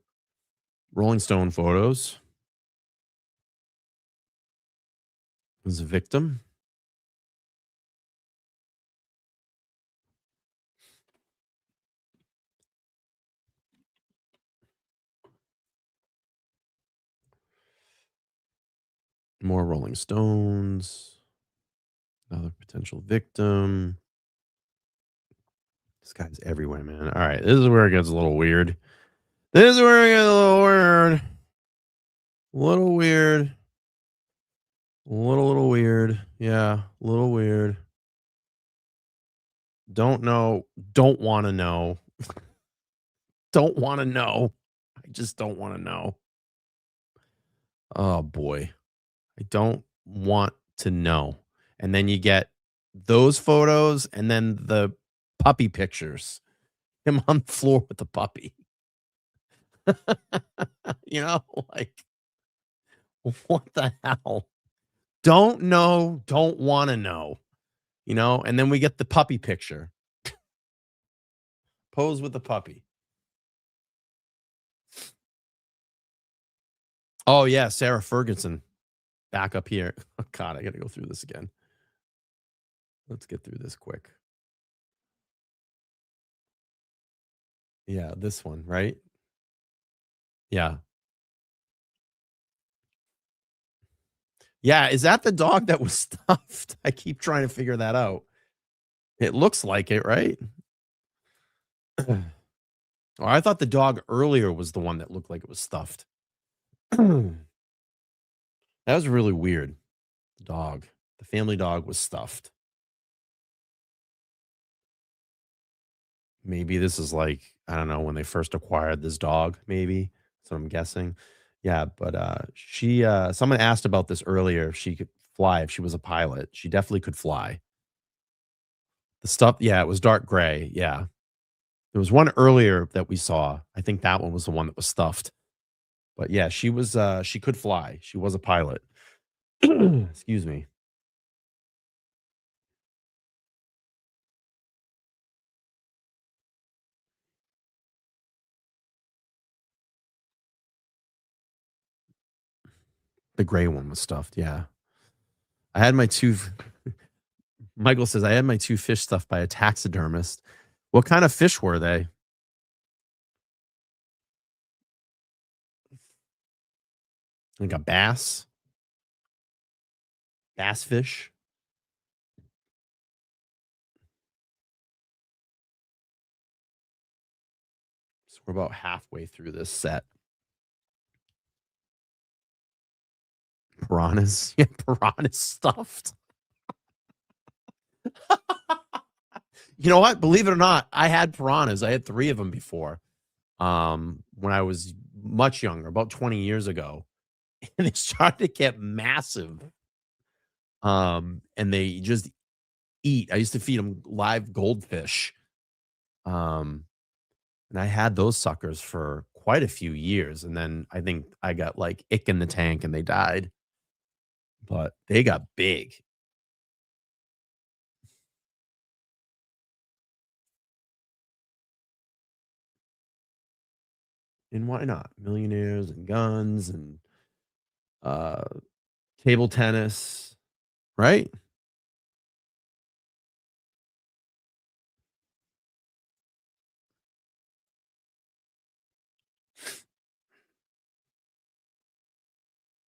Rolling Stone photos. As a victim. More Rolling Stones. Another potential victim. This guy's everywhere, man. All right. This is where it gets a little weird. This is where it gets a little weird. Little weird. Little weird. Yeah. A little weird. Don't know. Don't want to know. Don't want to know. I just don't want to know. Oh boy. I don't want to know. And then you get those photos and then the puppy pictures. Him on the floor with the puppy. Like, what the hell? Don't know, don't want to know, and then we get the puppy picture. Pose with the puppy. Oh, yeah, Sarah Ferguson back up here. Oh, God, I got to go through this again. Let's get through this quick. Yeah, this one, right? Yeah. Yeah, is that the dog that was stuffed? I keep trying to figure that out. It looks like it, right? Oh, I thought the dog earlier was the one that looked like it was stuffed. That was really weird. The dog. The family dog was stuffed. Maybe this is like, I don't know, when they first acquired this dog, maybe. That's what I'm guessing. Yeah, but she someone asked about this earlier if she could fly, if she was a pilot. She definitely could fly. The stuff, yeah, it was dark gray. Yeah. There was one earlier that we saw. I think that one was the one that was stuffed. But yeah, she could fly. She was a pilot. Excuse me. The gray one was stuffed. Yeah. I had my two Michael says I had my two fish stuffed by a taxidermist. What kind of fish were they? Like a bass fish. So we're about halfway through this set. Piranhas. Yeah, piranhas stuffed. You know what? Believe it or not, I had piranhas. I had 3 of them before. When I was much younger, about 20 years ago. And they started to get massive. And they just eat. I used to feed them live goldfish. Um, and I had those suckers for quite a few years. And then I think I got like ick in the tank and they died. But they got big. And why not? Millionaires and guns and uh table tennis, right?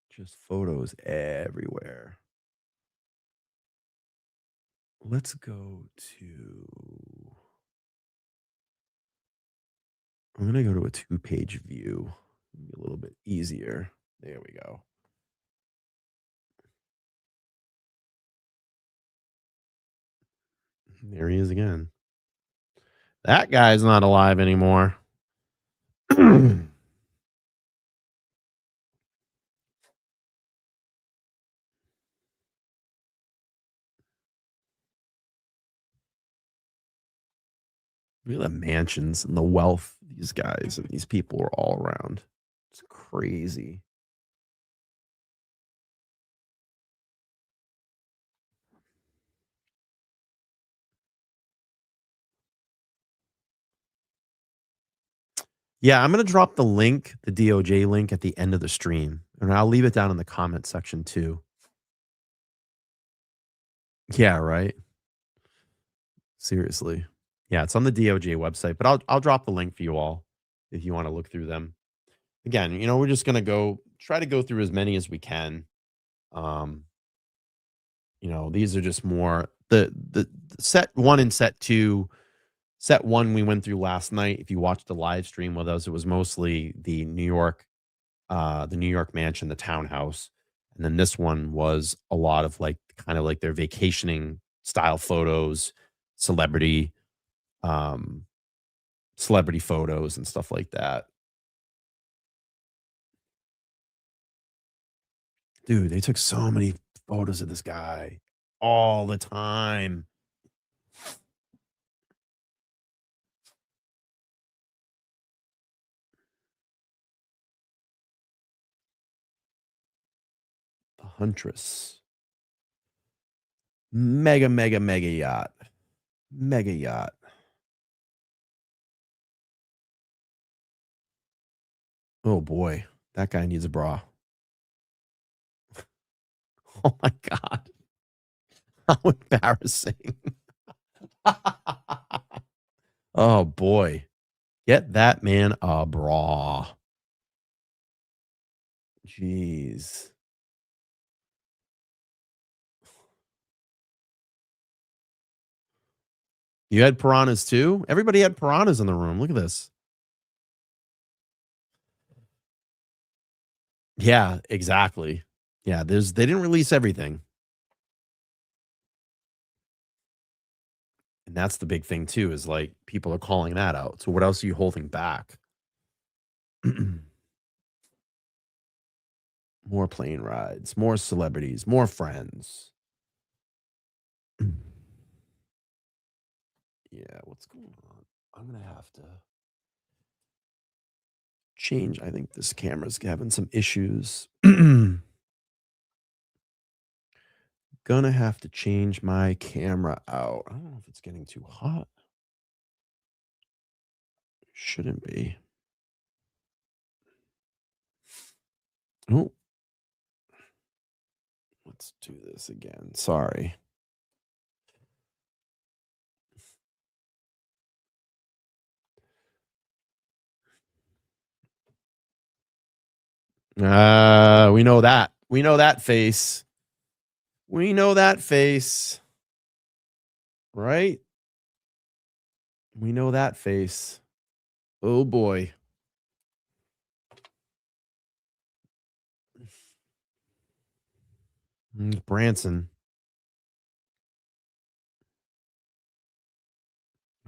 Just photos everywhere. Let's go to I'm gonna go to a two-page view. Be a little bit easier. There we go. There he is again. That guy's not alive anymore. The Look at the mansions and the wealth these guys and these people are all around. It's crazy. Yeah, I'm gonna drop the link, the DOJ link at the end of the stream, and I'll leave it down in the comment section too. Yeah, right. Seriously. Yeah, it's on the DOJ website, but I'll drop the link for you all if you want to look through them. Again, we're just gonna try to go through as many as we can. Um, these are just more the set one and set two. Set one we went through last night. If you watched the live stream with us, it was mostly the New York mansion, the townhouse. And then this one was a lot of like kind of like their vacationing style photos, celebrity, um, celebrity photos and stuff like that. Dude, they took so many photos of this guy all the time. The Huntress. Mega, mega, mega yacht. Mega yacht. Oh boy. That guy needs a bra. Oh my God. How embarrassing. Oh boy. Get that man a bra. Jeez. You had piranhas too? Everybody had piranhas in the room. Look at this. Yeah, exactly. Yeah, they didn't release everything. And that's the big thing too, is like people are calling that out. So what else are you holding back? More plane rides, more celebrities, more friends. Yeah, what's going on? I'm gonna have to change. I think this camera's having some issues. Gonna have to change my camera out. I don't know if it's getting too hot. Shouldn't be. Oh, let's do this again. Sorry. We know that. We know that face. We know that face, right? We know that face. Oh boy. Branson.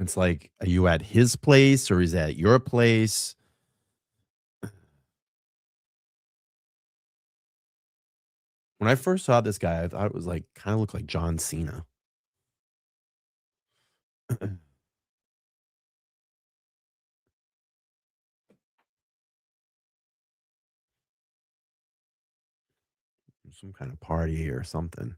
It's like, are you at his place or is that your place? When I first saw this guy, I thought it was like kind of looked like John Cena. Some kind of party or something.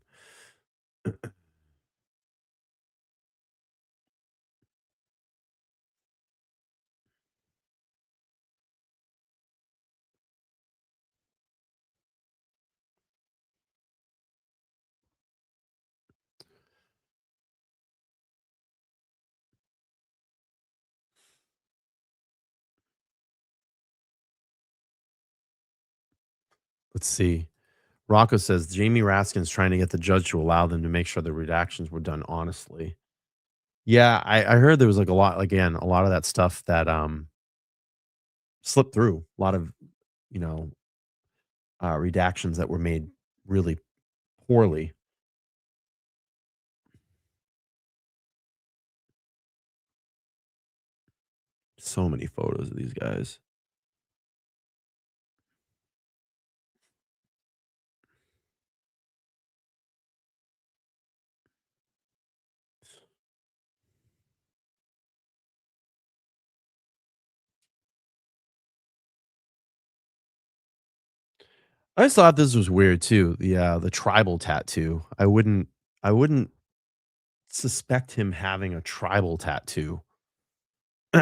Let's see. Rocco says Jamie Raskin's trying to get the judge to allow them to make sure the redactions were done honestly. Yeah, I heard there was like a lot again, a lot of that stuff that slipped through. A lot of, you know, redactions that were made really poorly. So many photos of these guys. I just thought this was weird too. The tribal tattoo. I wouldn't suspect him having a tribal tattoo. He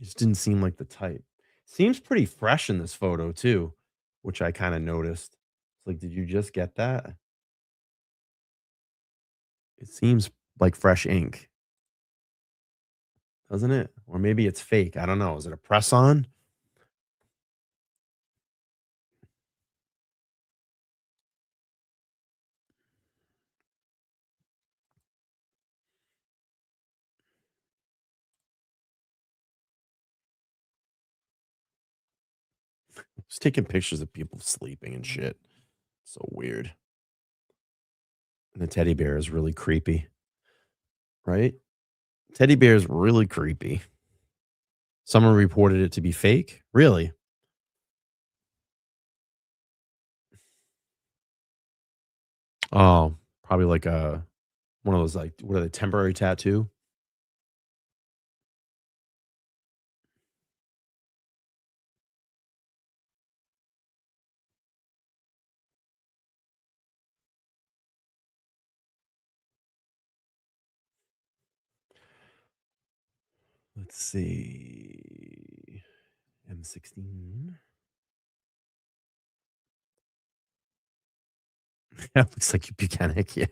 just didn't seem like the type. Seems pretty fresh in this photo too, which I kind of noticed. It's like, did you just get that? It seems like fresh ink, doesn't it? Or maybe it's fake. I don't know. Is it a press on? Just taking pictures of people sleeping and shit. So weird. And the teddy bear is really creepy, right? Teddy bear is really creepy. Someone reported it to be fake. Really? Oh, probably like a one of those like what are they temporary tattoo? Let's see. M16. Yeah, looks like Buchanan. Yeah.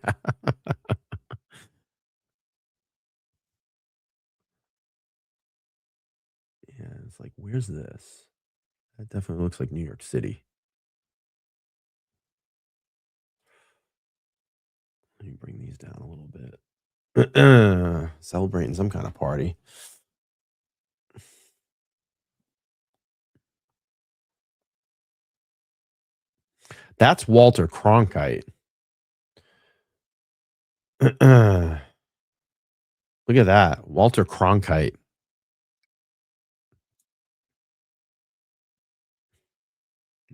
Yeah. It's like, where's this? That definitely looks like New York City. Let me bring these down a little bit. Celebrating some kind of party. That's Walter Cronkite. Look at that. Walter Cronkite.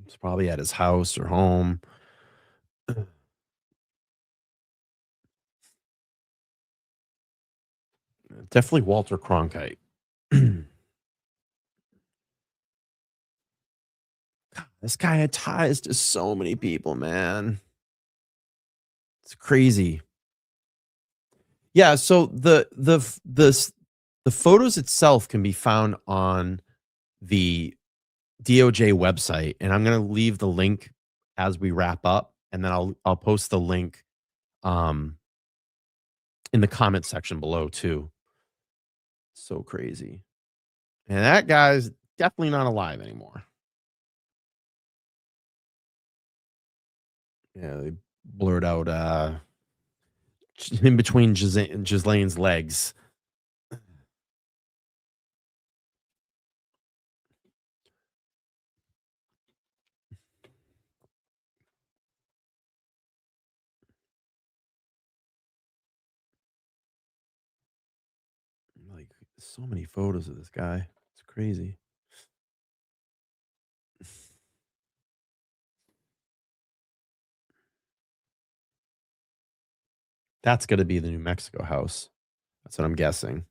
It's probably at his house or home. Definitely Walter Cronkite. God, this guy had ties to so many people, man. It's crazy. Yeah, so the photos itself can be found on the DOJ website, and I'm gonna leave the link as we wrap up, and then I'll post the link um in the comment section below too. So crazy. And that guy's definitely not alive anymore. Yeah, they blurred out in between Ghislaine's legs. Like so many photos of this guy. It's crazy. That's gonna be the New Mexico house. That's what I'm guessing.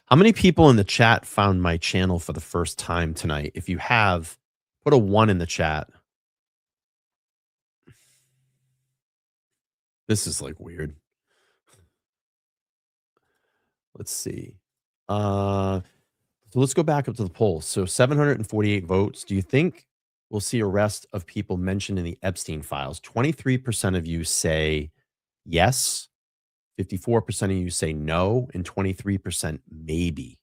How many people in the chat found my channel for the first time tonight? If you have, put a one in the chat. This is like weird. Let's see. So let's go back up to the poll. So 748 votes. Do you think we'll see arrest of people mentioned in the Epstein files? 23% of you say yes, 54% of you say no, and 23% maybe.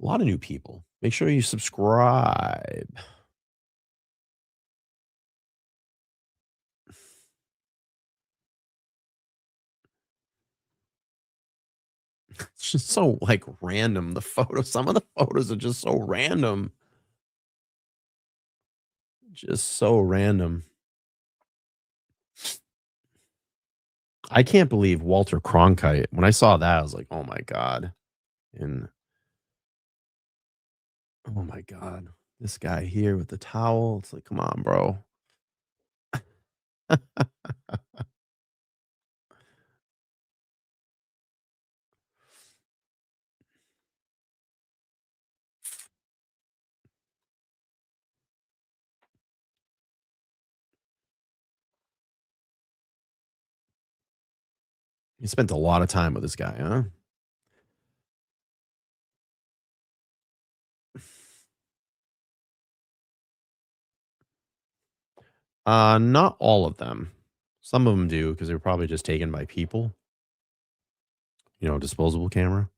A lot of new people. Make sure you subscribe. It's just so like random. The photos, some of the photos are just so random. Just so random. I can't believe Walter Cronkite. When I saw that, I was like, oh my God. And oh my God, this guy here with the towel. It's like, come on, bro. You spent a lot of time with this guy, huh? Not all of them. Some of them do because they were probably just taken by people, disposable camera.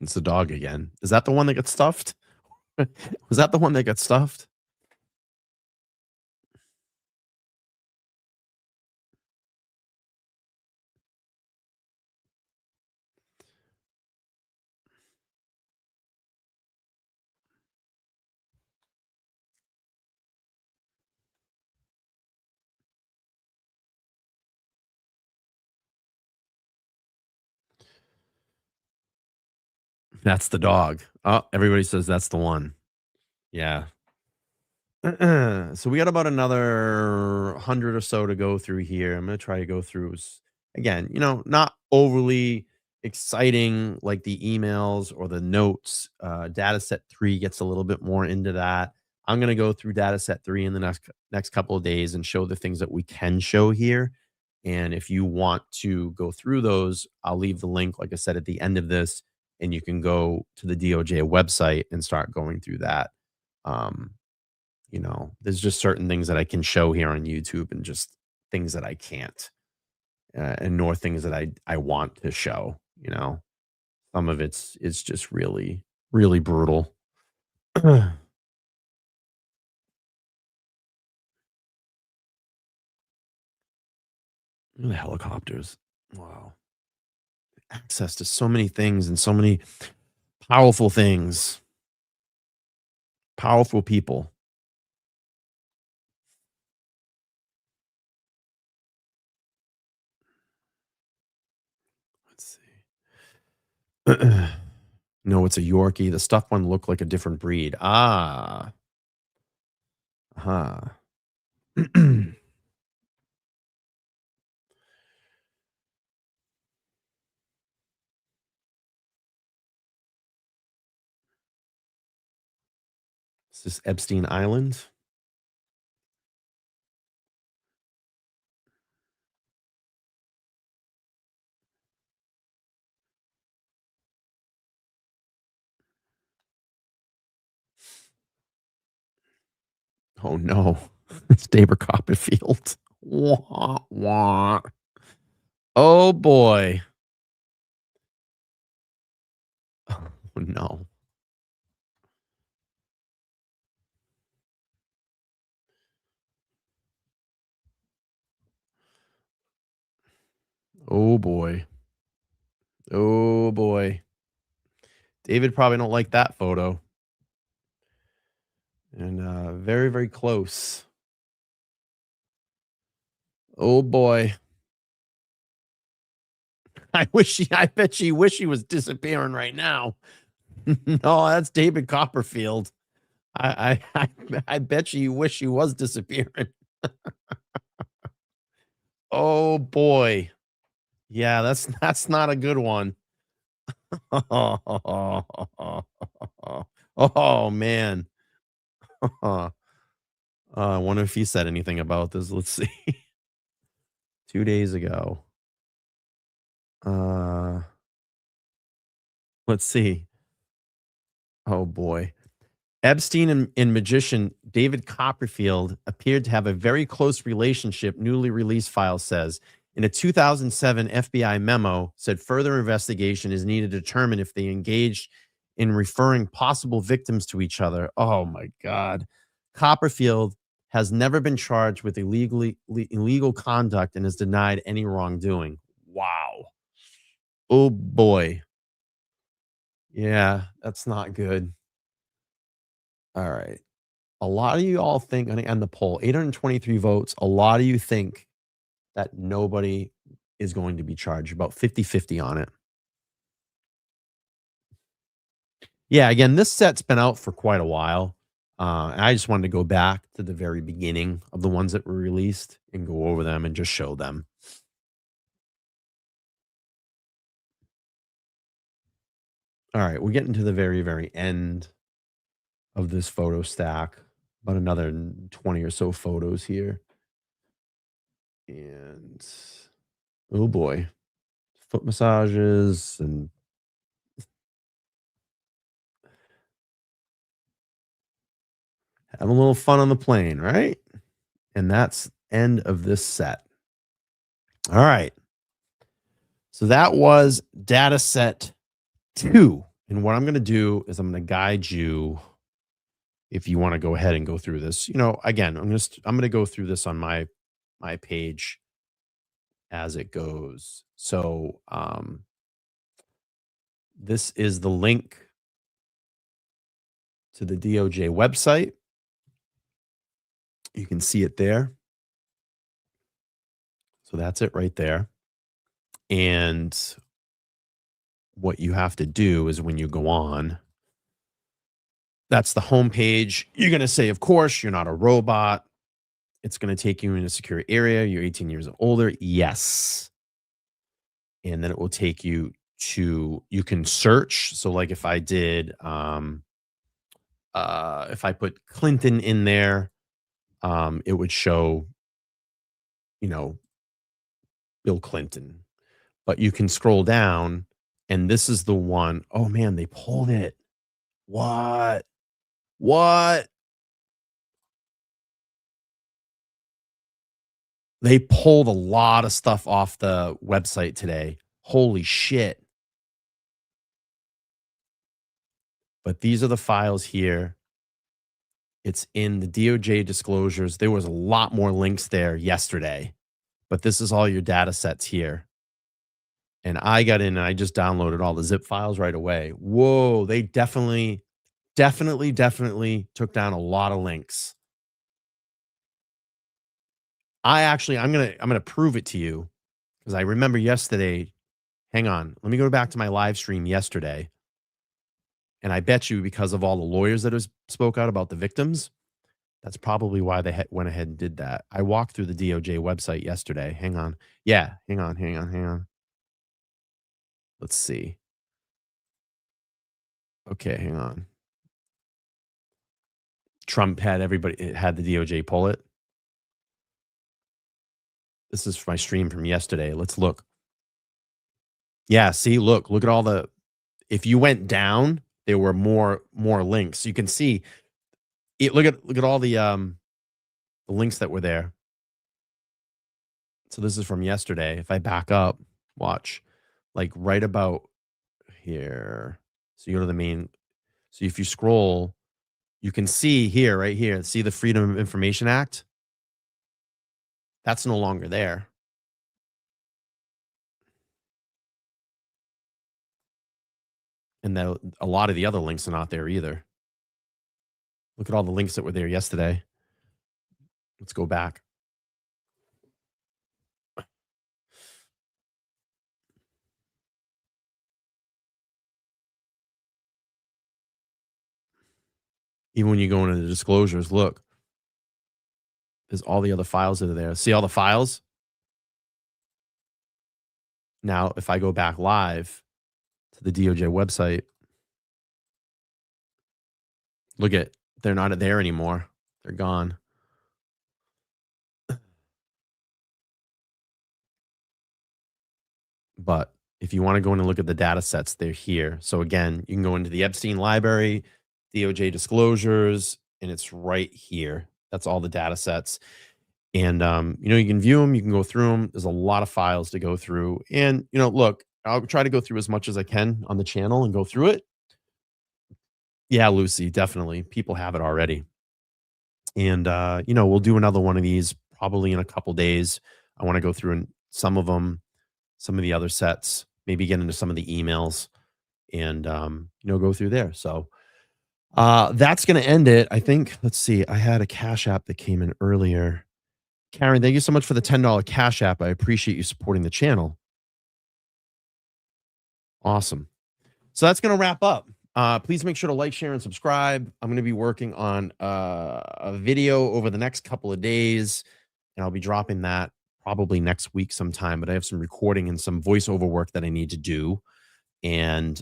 It's the dog again. Is that the one that got stuffed? Was that the one that got stuffed? That's the dog. Oh, everybody says that's the one. Yeah. So we got about another 100 or so to go through here. I'm going to try to go through again, not overly exciting like the emails or the notes. Data set 3 gets a little bit more into that. I'm going to go through data set 3 in the next couple of days and show the things that we can show here. And if you want to go through those, I'll leave the link, like I said, at the end of this, and you can go to the DOJ website and start going through that. Um, there's just certain things that I can show here on YouTube and just things that I can't, and nor things that I want to show. Some of it's just really really brutal. The helicopters, wow, access to so many things and so many. Powerful things, powerful people. Let's see. No, it's a Yorkie. The stuffed one looked like a different breed. Ah, huh. Is this Epstein Island? Oh no, it's David Copperfield. Wah, wah. Oh boy. Oh no. Oh boy. Oh boy. David probably don't like that photo. And very, very close. Oh boy. I bet she wish he was disappearing right now. No, that's David Copperfield. I bet you wish he was disappearing. Oh boy. Yeah, that's not a good one. Oh man. I wonder if he said anything about this. Let's see. 2 days ago. Uh let's see. Oh boy. Epstein and magician David Copperfield appeared to have a very close relationship, newly released file says. In a 2007 FBI memo, said further investigation is needed to determine if they engaged in referring possible victims to each other. Oh my God. Copperfield has never been charged with illegal conduct and has denied any wrongdoing. Wow. Oh boy. Yeah, that's not good. All right. A lot of you all think and the poll, 823 votes, a lot of you think that nobody is going to be charged, about 50-50 on it. Yeah, again, this set's been out for quite a while. And I just wanted to go back to the very beginning of the ones that were released and go over them and just show them. All right, we're getting to the very, very end of this photo stack. About another 20 or so photos here. And oh boy, foot massages and have a little fun on the plane, right? And that's end of this set. All right. So that was data set 2. And what I'm going to do is I'm going to guide you if you want to go ahead and go through this. Again, I'm going to go through this on my page as it goes. So, this is the link to the DOJ website. You can see it there. So that's it right there. And what you have to do is when you go on, that's the home page. You're going to say, of course, you're not a robot. It's going to take you in a secure area. You're 18 years and older. Yes. And then it will take you to, you can search. So like if I did, if I put Clinton in there, it would show, you know, Bill Clinton, but you can scroll down and this is the one. Oh man, they pulled it. What? What? They pulled a lot of stuff off the website today. Holy shit. But these are the files here. It's in the DOJ disclosures. There was a lot more links there yesterday, but this is all your data sets here. And I got in and I just downloaded all the zip files right away. Whoa, they definitely took down a lot of links. I'm gonna prove it to you because I remember yesterday. Hang on, let me go back to my live stream yesterday, and I bet you because of all the lawyers that has spoke out about the victims, that's probably why they went ahead and did that. I walked through the DOJ website yesterday. Hang on, yeah, hang on. Let's see. Okay, hang on. Trump had had the DOJ pull it. This is my stream from yesterday. Let's look. Yeah, see, look at all the if you went down, there were more links. You can see it look at all the links that were there. So this is from yesterday. If I back up, watch. Like right about here. So you go to the main. So if you scroll, you can see here, right here, see the Freedom of Information Act? That's no longer there. And a lot of the other links are not there either. Look at all the links that were there yesterday. Let's go back. Even when you go into the disclosures, look. There's all the other files that are there. See all the files? Now, if I go back live to the DOJ website, look at they're not there anymore. They're gone. But if you want to go in and look at the data sets, they're here. So again, you can go into the Epstein library, DOJ disclosures, and it's right here. That's all the data sets. And, you can view them, you can go through them. There's a lot of files to go through. And, look, I'll try to go through as much as I can on the channel and go through it. Yeah, Lucy, definitely. People have it already. And, we'll do another one of these probably in a couple days. I want to go through some of them, some of the other sets, maybe get into some of the emails and, go through there. So that's going to end it. I think, let's see, I had a Cash App that came in earlier. Karen, thank you so much for the $10 Cash App. I appreciate you supporting the channel. Awesome. So that's going to wrap up. Please make sure to like, share, and subscribe. I'm going to be working on a video over the next couple of days, and I'll be dropping that probably next week sometime. But I have some recording and some voiceover work that I need to do. And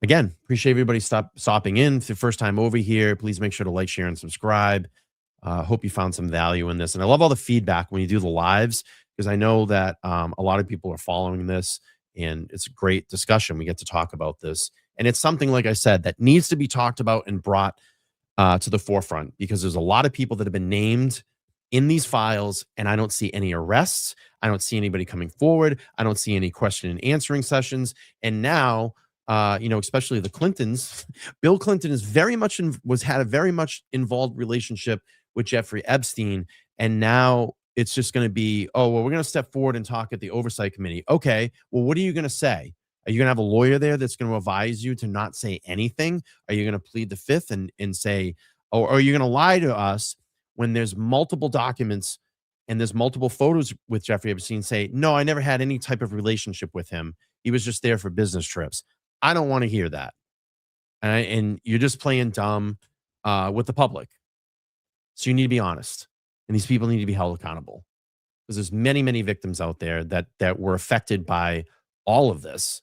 again, appreciate everybody stopping in. If it's your first time over here, please make sure to like, share, and subscribe. Hope you found some value in this. And I love all the feedback when you do the lives, because I know that a lot of people are following this, and it's a great discussion. We get to talk about this. And it's something, like I said, that needs to be talked about and brought to the forefront, because there's a lot of people that have been named in these files, and I don't see any arrests. I don't see anybody coming forward. I don't see any question and answering sessions. And now, especially the Clintons, Bill Clinton is had a very much involved relationship with Jeffrey Epstein. And now it's just going to be, oh, well, we're going to step forward and talk at the oversight committee. Okay, well, what are you going to say? Are you going to have a lawyer there that's going to advise you to not say anything? Are you going to plead the fifth and say, or are you going to lie to us when there's multiple documents and there's multiple photos with Jeffrey Epstein, say, no, I never had any type of relationship with him. He was just there for business trips. I don't want to hear that. And you're just playing dumb with the public. So you need to be honest. And these people need to be held accountable, because there's many victims out there that were affected by all of this.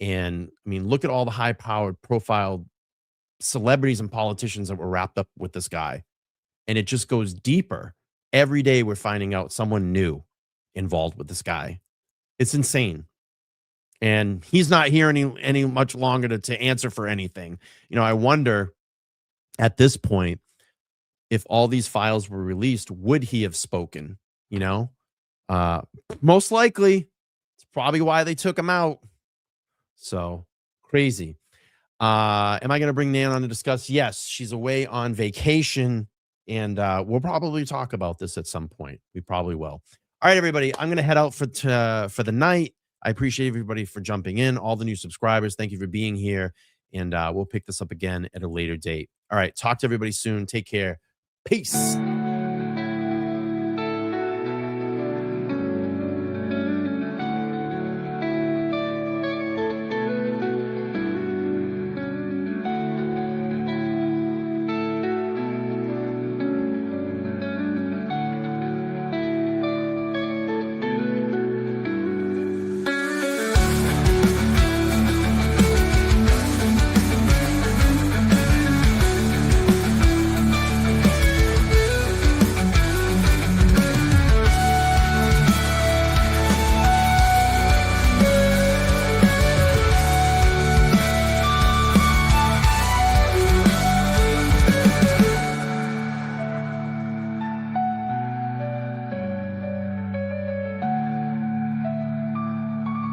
And I mean, look at all the high-powered profile celebrities and politicians that were wrapped up with this guy. And it just goes deeper. Every day we're finding out someone new involved with this guy. It's insane. And he's not here any much longer to answer for anything. I wonder at this point, if all these files were released, would he have spoken? Most likely. It's probably why they took him out. So crazy. Am I going to bring Nan on to discuss? Yes, she's away on vacation, and we'll probably talk about this at some point. We probably will. All right, everybody. I'm going to head out for the night. I appreciate everybody for jumping in. All the new subscribers, thank you for being here. And we'll pick this up again at a later date. All right. Talk to everybody soon. Take care. Peace.